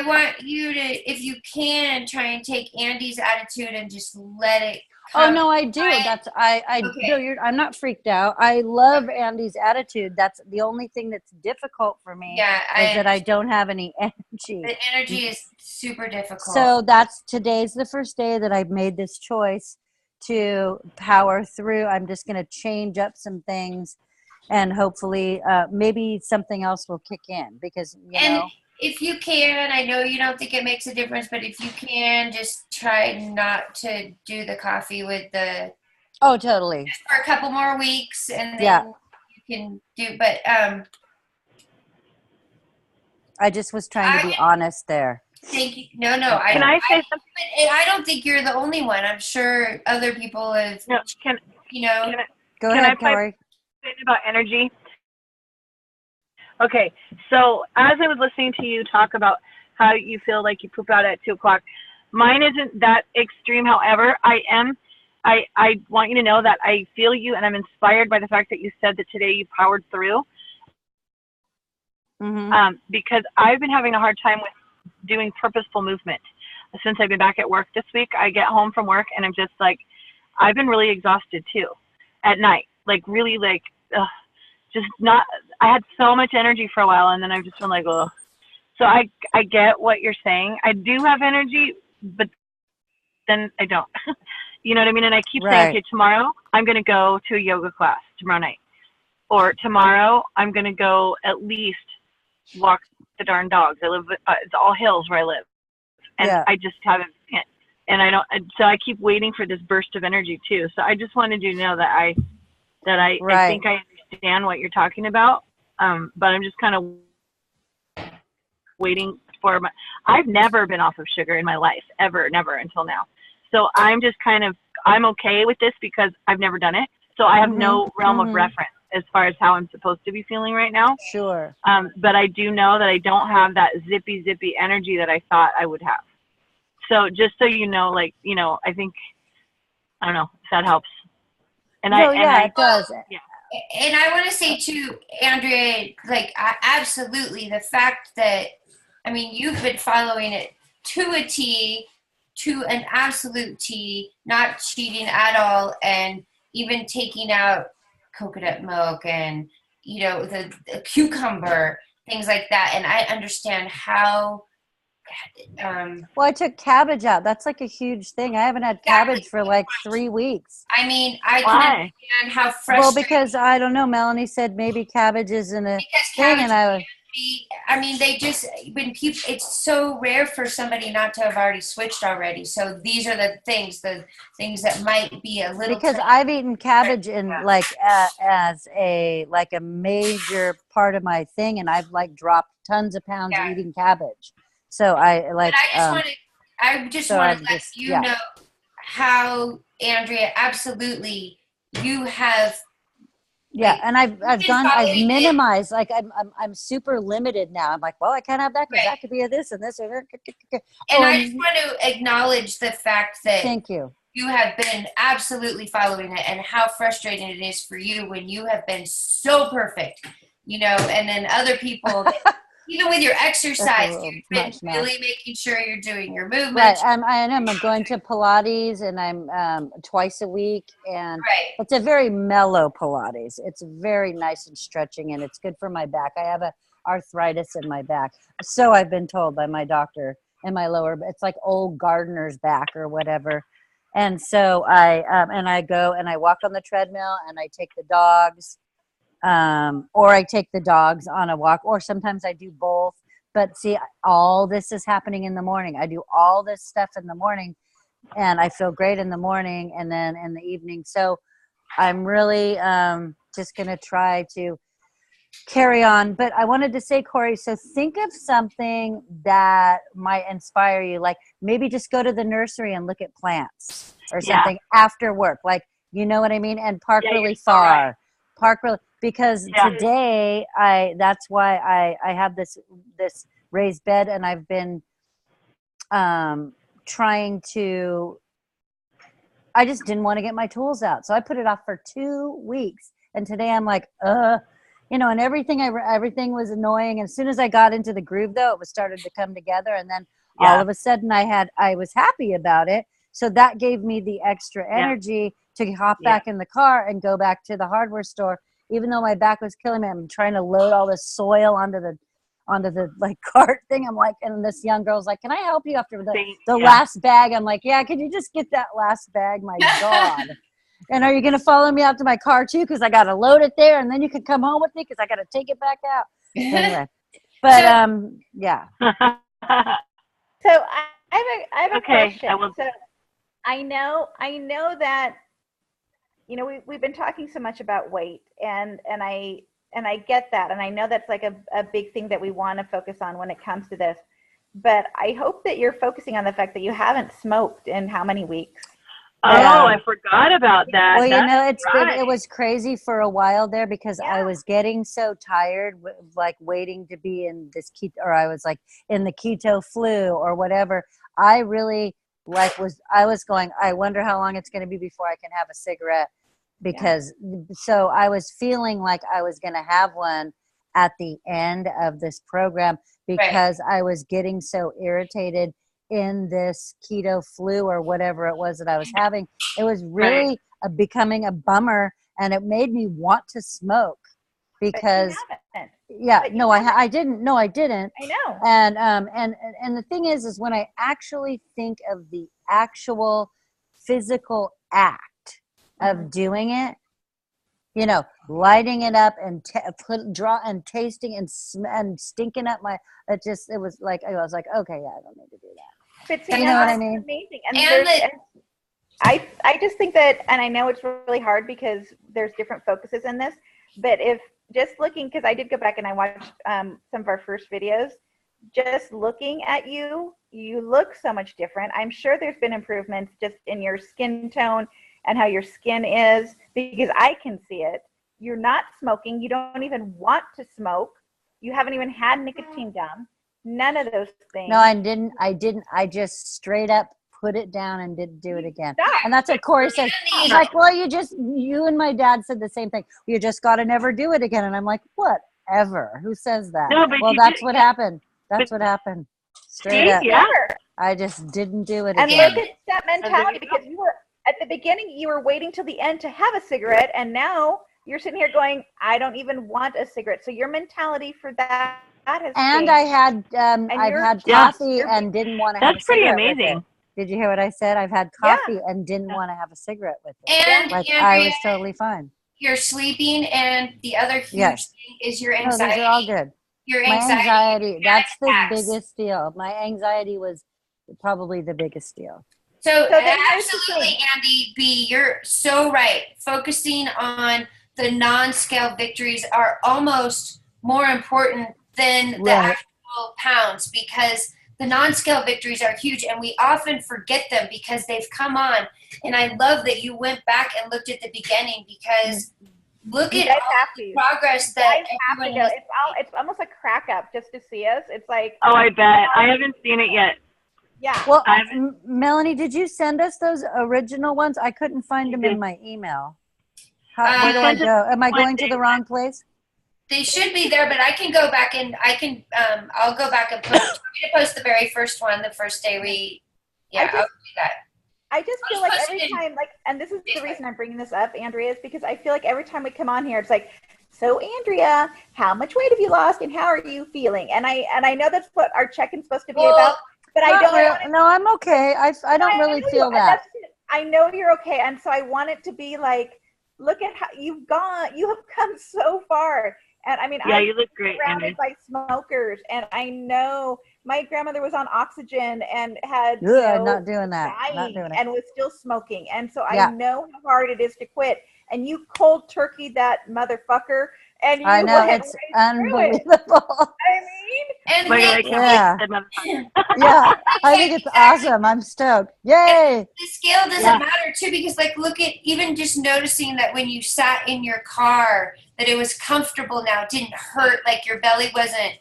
want you to, if you can, try and take Andy's attitude and just let it come. Oh no, I do. I'm not freaked out. I love Andy's attitude. That's the only thing that's difficult for me. Yeah, is that I don't have any energy. The energy is super difficult. So today's the first day that I've made this choice to power through. I'm just going to change up some things, and hopefully maybe something else will kick in, because you know. If you can, I know you don't think it makes a difference, but if you can, just try not to do the coffee with the. Oh, totally. Just for a couple more weeks, and then you can do. But I just was trying to be honest there. Thank you. No. Can I say something? I don't think you're the only one. I'm sure other people have. No, Go ahead, Corey. About energy. Okay, so as I was listening to you talk about how you feel like you poop out at 2 o'clock, mine isn't that extreme. However, I want you to know that I feel you, and I'm inspired by the fact that you said that today you powered through. Mm-hmm. Because I've been having a hard time with doing purposeful movement since I've been back at work this week. I get home from work and I'm just like, I've been really exhausted too at night, like really like, just not, I had so much energy for a while, and then I've just been like, oh. So I get what you're saying. I do have energy, but then I don't. You know what I mean? And I keep saying, okay, tomorrow I'm going to go to a yoga class tomorrow night. Or tomorrow I'm going to go at least walk the darn dogs. I live, it's all hills where I live. And I just haven't, and I don't, so I keep waiting for this burst of energy too. So I just wanted you to know that I think I understand what you're talking about, but I'm just kind of waiting for I've never been off of sugar in my life, ever, never until now. So I'm just I'm okay with this because I've never done it. So I have no realm of reference as far as how I'm supposed to be feeling right now. Sure. But I do know that I don't have that zippy energy that I thought I would have. So just so you know, like, you know, I think, I don't know if that helps. And it does. Yeah. And I want to say too, Andrea, like, absolutely, the fact that, I mean, you've been following it to a T, to an absolute T, not cheating at all, and even taking out coconut milk and, you know, the cucumber, things like that. And I understand how. Well, I took cabbage out. That's like a huge thing. I haven't had cabbage for like 3 weeks. I mean, I can understand how frustrating. Well, because I don't know. Melanie said maybe cabbage isn't a thing, and I was. I mean, when people, it's so rare for somebody not to have already switched already. So these are the things that might be a little. Because I've eaten cabbage in like as a major part of my thing, and I've like dropped tons of pounds eating cabbage. So I like. But I just want to let you know how, Andrea, absolutely, you have. Yeah, and I've minimized, like I'm super limited now. I'm like, well, I can't have that because that could be a this and this. And I just want to acknowledge the fact that thank you. You have been absolutely following it, and how frustrating it is for you when you have been so perfect, and then other people, even with your exercise, you've been really making sure you're doing your movement. Right, I'm going to Pilates, and I'm twice a week, and it's a very mellow Pilates. It's very nice and stretching, and it's good for my back. I have arthritis in my back, so I've been told by my doctor, in my lower. It's like old gardener's back or whatever. And so I go and I walk on the treadmill, and I take the dogs. Or I take the dogs on a walk, or sometimes I do both. But see, all this is happening in the morning. I do all this stuff in the morning, and I feel great in the morning and then in the evening. So I'm really just going to try to carry on. But I wanted to say, Corey, so think of something that might inspire you. Like maybe just go to the nursery and look at plants or something after work. Like, you know what I mean? And park really far. Right. Park really, because today that's why I have this raised bed, and I've been trying to, I just didn't want to get my tools out. So I put it off for 2 weeks. And today I'm like, and everything was annoying. And as soon as I got into the groove, though, it was started to come together. And then all of a sudden I was happy about it. So that gave me the extra energy to hop back in the car and go back to the hardware store. Even though my back was killing me, I'm trying to load all this soil onto the like cart thing. I'm like, and this young girl's like, can I help you after the last bag? I'm like, yeah, can you just get that last bag? My God. And are you going to follow me out to my car too? Because I got to load it there, and then you can come home with me because I got to take it back out. Anyway, but yeah. So I have a question. So I know that we've been talking so much about weight, and I get that, and I know that's like a big thing that we want to focus on when it comes to this. But I hope that you're focusing on the fact that you haven't smoked in how many weeks? Oh, I forgot about that. Well, it was crazy for a while there because I was getting so tired, like waiting to be in this keto, or I was like in the keto flu or whatever. I really I was going, I wonder how long it's going to be before I can have a cigarette, because so I was feeling like I was going to have one at the end of this program because I was getting so irritated in this keto flu or whatever it was that I was having. It was really becoming a bummer, and it made me want to smoke because I didn't. No, I didn't. I know. And the thing is when I actually think of the actual physical act of doing it, lighting it up and tasting and stinking up it was like, I was like, okay, I don't need to do that. But see, what I mean? Amazing. And I just think that, and I know it's really hard because there's different focuses in this, but if just looking, because I did go back and I watched some of our first videos, just looking at you look so much different. I'm sure there's been improvements just in your skin tone and how your skin is, because I can see it. You're not smoking. You don't even want to smoke. You haven't even had nicotine gum. None of those things. No, I didn't. I just straight up put it down and didn't do it again. And that's what Corey said. He's like, well, you and my dad said the same thing. You just got to never do it again. And I'm like, whatever. Who says that? No, but that's what happened. That's what happened. Straight up. Yeah. I just didn't do it again. And look at that mentality, because you were at the beginning, you were waiting till the end to have a cigarette, and now you're sitting here going, I don't even want a cigarette. So your mentality for that has changed. I had I've had coffee and didn't want to have a cigarette. That's pretty amazing. Did you hear what I said? I've had coffee and didn't want to have a cigarette with it. And Andrea, I was totally fine. You're sleeping, and the other huge thing is your anxiety. No, these are all good. Your My anxiety, that's the attacks. biggest deal. My anxiety was probably the biggest deal. So then here's the absolutely, thing. Andy B, you're so right. Focusing on the non-scale victories are almost more important than the Right. actual pounds, because the non-scale victories are huge and we often forget them because they've come on. And I love that you went back and looked at the beginning, because look You at guys all have the to. progress You that guys have to everyone go. has. It's almost a crack up just to see us. It's like, Oh, I bet. I haven't seen it yet. yeah. Well, I haven't. Melanie, did you send us those original ones? I couldn't find them in my email. Where do I sent go? Am I going to Monday. the wrong place? They should be there, but I can go back and I'll go back and post. Want me to post the very first one, the first day we. Yeah, I'll do that. I just feel like every time, like, and this is the reason I'm bringing this up, Andrea, is because I feel like every time we come on here, it's like, so Andrea, how much weight have you lost, and how are you feeling? And I know that's what our check-in's supposed to be about, but I don't want it. No, I'm okay. I don't really feel that. I know you're okay, and so I want it to be like, look at how you have come so far. And I mean, Yeah, I'm you look great, surrounded Andy. by smokers, and I know my grandmother was on oxygen and had Not doing that. dying Not doing it. and was still smoking, and so Yeah. I know how hard it is to quit. And you cold turkey that motherfucker, and you I know, went it's right through it. unbelievable. I mean, And Like, then, I can't Yeah. believe that motherfucker. Yeah, I think it's awesome. I'm stoked. Yay! the scale doesn't Yeah. matter too, because like, look at even just noticing that when you sat in your car, that it was comfortable now. It didn't hurt, like your belly wasn't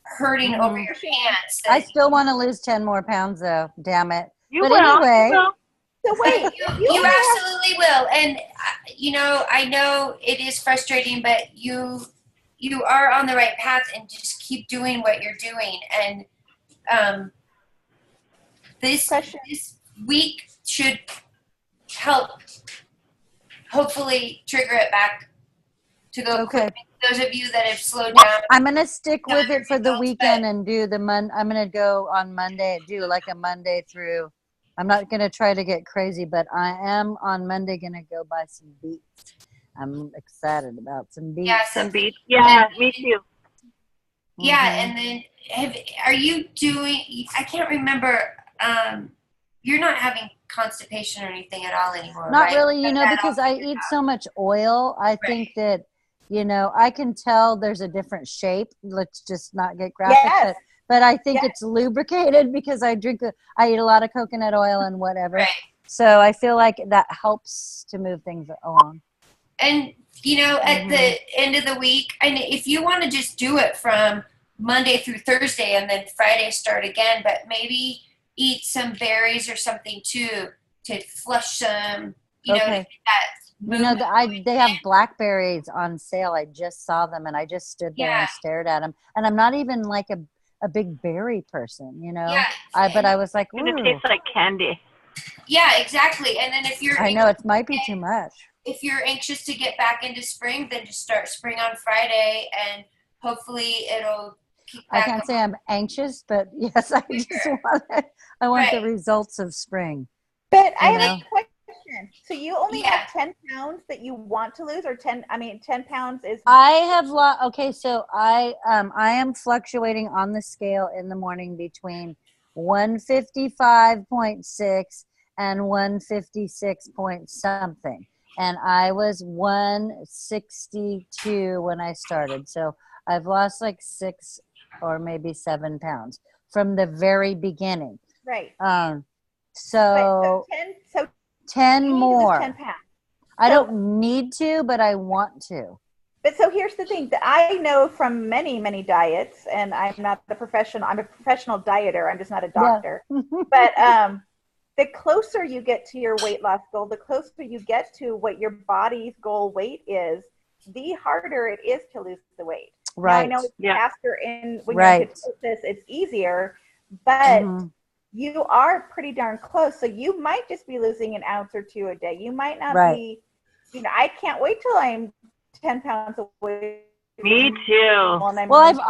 hurting over your pants. I still want to lose 10 more pounds though. Damn it. You But will. anyway. You will. so wait, you absolutely will. And I know it is frustrating, but you are on the right path, and just keep doing what you're doing. And this week should help hopefully trigger it back to go Okay. quick. Those of you that have slowed down. I'm going to stick with it for the Results, weekend and do I'm going to go on Monday, do like a Monday through. I'm not going to try to get crazy, but I am on Monday going to go buy some beets. I'm excited about some beets. Yeah, Some beats. Yeah, me too. Yeah, Mhm. and then are you doing? I can't remember. You're not having constipation or anything at all anymore, Not right? really, Got that because all I figured eat out. so much oil. I think that, I can tell there's a different shape. Let's just not get graphic, Yes. but I think Yes. it's lubricated because I eat a lot of coconut oil and whatever. Right. So I feel like that helps to move things along. And at the end of the week, and if you want to just do it from Monday through Thursday and then Friday start again, but maybe eat some berries or something too to flush some, to Okay. get that movement going. They have blackberries on sale. I just saw them and I just stood there and stared at them. And I'm not even like a big berry person, Yeah. But I was like, And it ooh. tastes like candy. Yeah, exactly. And then if you're I know it might be too much. if you're anxious to get back into spring, then just start spring on Friday, and hopefully it'll keep I back can't up. say I'm anxious, but yes, I just want the Right. results of spring. But I You have know? a question. So you only have 10 pounds that you want to lose, or 10 pounds is I have okay, so I am fluctuating on the scale in the morning between 155.6 and 156 point something. And I was 162 when I started. So I've lost like 6 or maybe 7 pounds from the very beginning. right. So 10 you need to lose more. 10 pounds. I don't need to, but I want to. But so here's the thing that I know from many, many diets, and I'm not the professional. I'm a professional dieter. I'm just not a doctor. Yeah. But the closer you get to your weight loss goal, the closer you get to what your body's goal weight is, the harder it is to lose the weight. Right. Now, I know it's faster when Right. you're in ketosis, it's easier, but you are pretty darn close. So you might just be losing an ounce or two a day. You might not be, I can't wait till I'm 10 pounds away. Me too. Well, I've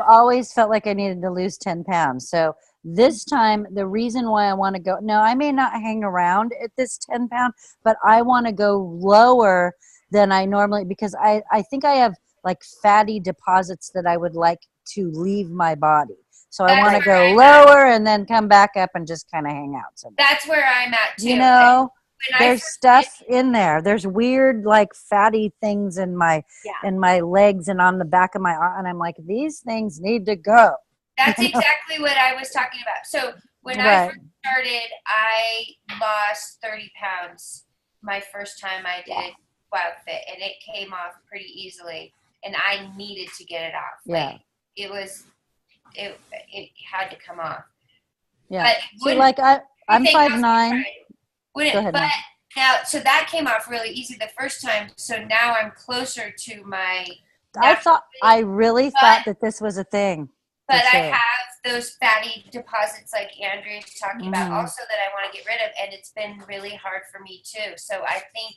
always felt like I needed to lose 10 pounds. So this time, the reason why I want to go, I may not hang around at this 10 pound, but I want to go lower than I normally, because I think I have like fatty deposits that I would like to leave my body. So I That's want to where go I'm lower and then come back up and just kind of hang out somewhere. That's where I'm at too. You know, When there's first stuff in there. There's weird like fatty things in my legs and on the back of my arm, and I'm like, these things need to go. That's exactly what I was talking about. So when I first started, I lost 30 pounds my first time I did Wild Fit, and it came off pretty easily, and I needed to get it off. Like, it had to come off. Yeah. So like I'm 5'9". Go ahead. But now, so that came off really easy the first time. So now I'm closer to my. I really thought that this was a thing. But I have those fatty deposits like Andrea's talking about also that I want to get rid of, and it's been really hard for me too. So I think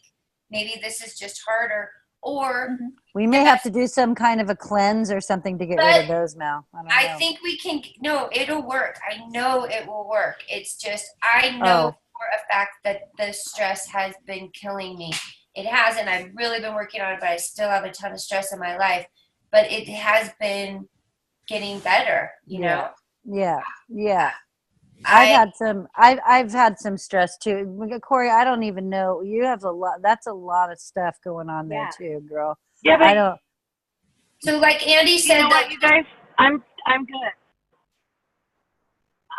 maybe this is just harder, or we may have to do some kind of a cleanse or something to get rid of those, Mel. I think we can. No, it'll work. I know it will work. It's just I know for a fact that the stress has been killing me. It hasn't. I've really been working on it, but I still have a ton of stress in my life. But it has been getting better, you know. I've had some stress too. Corey, I don't even know, you have a lot. That's a lot of stuff going on there too, girl. But I don't. So like Andy said, you know what, you guys, I'm good.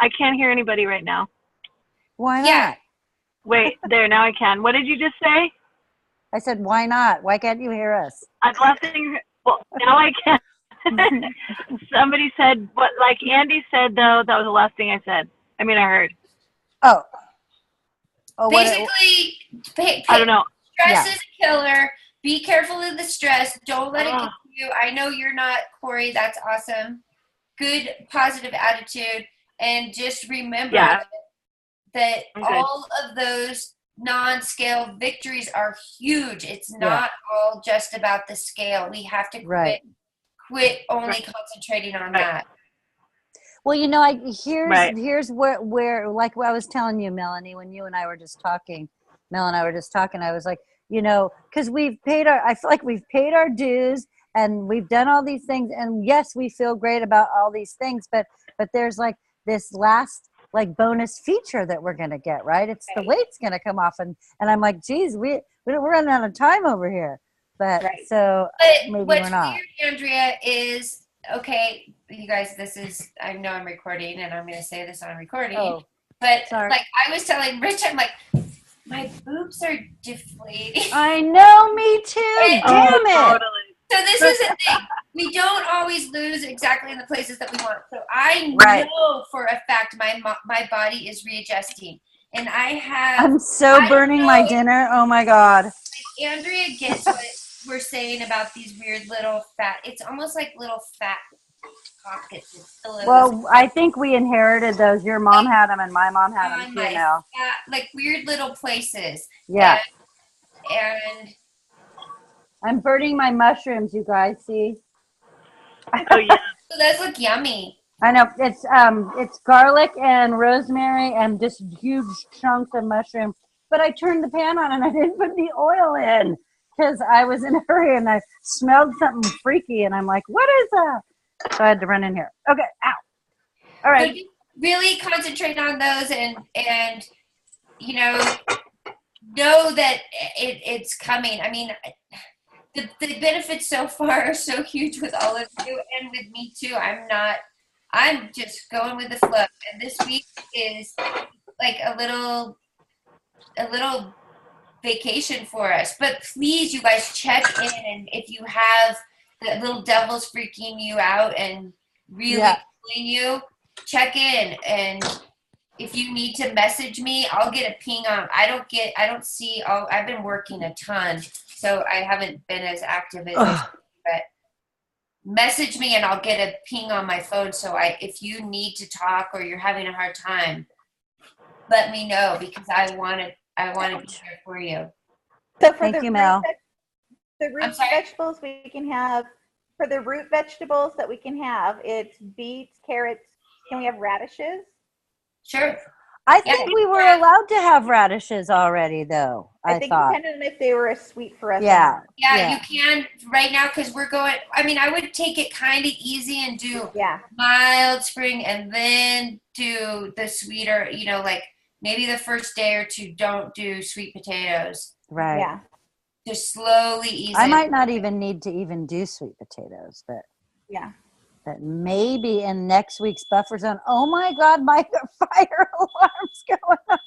I can't hear anybody right now. Why not? Wait, there, now I can. What did you just say? I said, why not? Why can't you hear us? I'd love to hear. Well, now I can. Somebody said, what, like Andy said, though, that was the last thing I said. I mean, I heard. Basically, I don't know. Stress is a killer. Be careful of the stress. Don't let it get to you. I know you're not, Corey. That's awesome. Good, positive attitude. And just remember that all of those non-scale victories are huge. It's not all just about the scale. We have to quit only concentrating on that. Well, you know, here's where like what I was telling you, Melanie, when you and I were just talking, I was like, you know, because I feel like we've paid our dues and we've done all these things, and yes, we feel great about all these things, but there's like this last like bonus feature that we're gonna get, right? It's the weight's gonna come off, and I'm like, geez, we're running out of time over here. But so maybe we're not. What's weird, Andrea, is okay, you guys, I know I'm recording and I'm going to say this on recording, but like I was telling Rich, I'm like, my boobs are deflating. I know, me too. Damn it. Totally. So this is the thing. We don't always lose exactly in the places that we want. So I know for a fact my body is readjusting. And I'm burning my dinner. Oh my God. Andrea gets what we're saying about these weird little fat. It's almost like little fat pockets. Well, I think we inherited those. Your mom had them and my mom had them too now. Like weird little places. Yeah. And I'm burning my mushrooms, you guys. See? Oh yeah. So those look yummy. I know, it's garlic and rosemary and just huge chunks of mushroom. But I turned the pan on and I didn't put the oil in because I was in a hurry and I smelled something freaky and I'm like, what is that? So I had to run in here. Okay, ow. All right. So really concentrate on those and you know that it's coming. I mean, the benefits so far are so huge with all of you and with me too. I'm just going with the flow. And this week is like a little vacation for us. But please, you guys, check in. And if you have the little devils freaking you out and really pulling you, check in. And if you need to message me, I'll get a ping on. I've been working a ton, so I haven't been as active as I should, but message me and I'll get a ping on my phone. So if you need to talk or you're having a hard time, let me know because I want to be here for you. So for Thank you, Mel. The root vegetables we can have, for the root vegetables that we can have, it's beets, carrots. Can we have radishes? Sure. I think we were allowed to have radishes already, though. I think thought. depending on if they were a sweet for us. Yeah. Yeah, you can right now because we're going. I mean, I would take it kind of easy and do mild spring, and then do the sweeter. You know, like maybe the first day or two, don't do sweet potatoes. Right. Yeah. Just slowly ease. I might not even need to even do sweet potatoes, but but maybe in next week's buffer zone. Oh my God, my fire alarm's going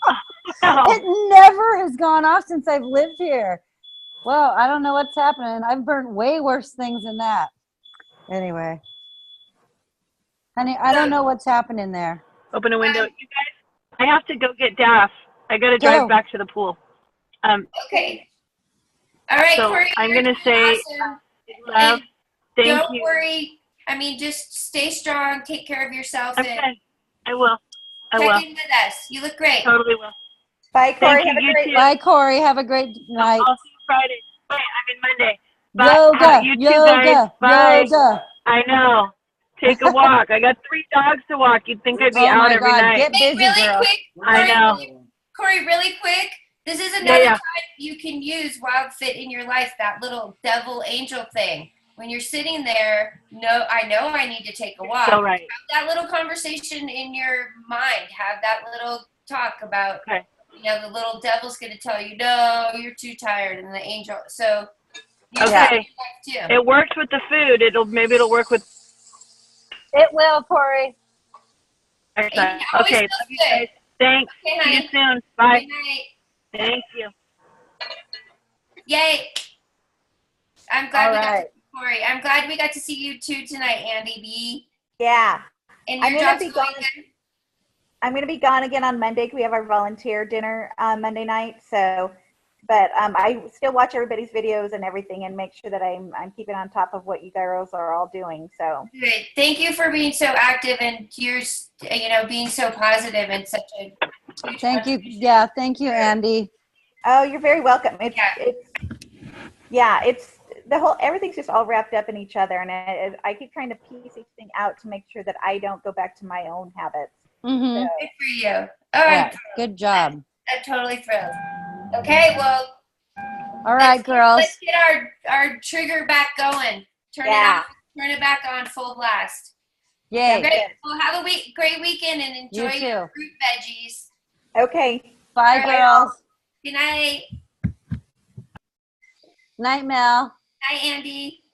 off. It never has gone off since I've lived here. Well, I don't know what's happening. I've burnt way worse things than that. Anyway, honey, I don't know what's happening there. Open a window. You guys, I have to go get Daff. I got to drive back to the pool. Okay. All right, so Corey, I'm going to say, awesome. love, thank you. Don't worry. I mean, just stay strong. Take care of yourself. Okay. I will. Check in with us. You look great. Totally will. Bye, Corey. Have a great Bye, Corey. Have a great night. I'll see you Friday. Wait, I mean Monday. Yoga. You two guys. Bye. Yoga. I know. Take a walk. I got 3 dogs to walk. You'd think I'd be out every night. Get busy, girl. Quick, Corey, I know. Corey, really quick. This is another time you can use Wild Fit in your life, that little devil angel thing. When you're sitting there, I know I need to take a walk. So right. Have that little conversation in your mind. Have that little talk about, the little devil's going to tell you, no, you're too tired, and the angel. So, it works with the food. Maybe it'll work with. It will, Corey. Okay. Love you guys. Thanks. Okay, see you soon. Bye. Good night. Thank you. Yay. I'm glad we got to see Corey. I'm glad we got to see you too tonight, Andy B. Yeah. And your job's going good? I'm going to be gone again on Monday. We have our volunteer dinner Monday night. So, but I still watch everybody's videos and everything and make sure that I'm keeping on top of what you girls are all doing. So good. Thank you for being so active and being so positive and such a huge Thank you. Yeah. Thank you, Andy. Oh, you're very welcome. It's the whole, everything's just all wrapped up in each other. And I keep trying to piece each thing out to make sure that I don't go back to my own habits. Mm-hmm. So, good for you. All right. Good job. I'm totally thrilled. Okay, well. All right, girls. Let's get our trigger back going. Turn it back on full blast. Yay. Okay. Well, have a great weekend and enjoy your fruit veggies. Okay. Bye, girls. Good night. Night, Mel. Hi, Andy.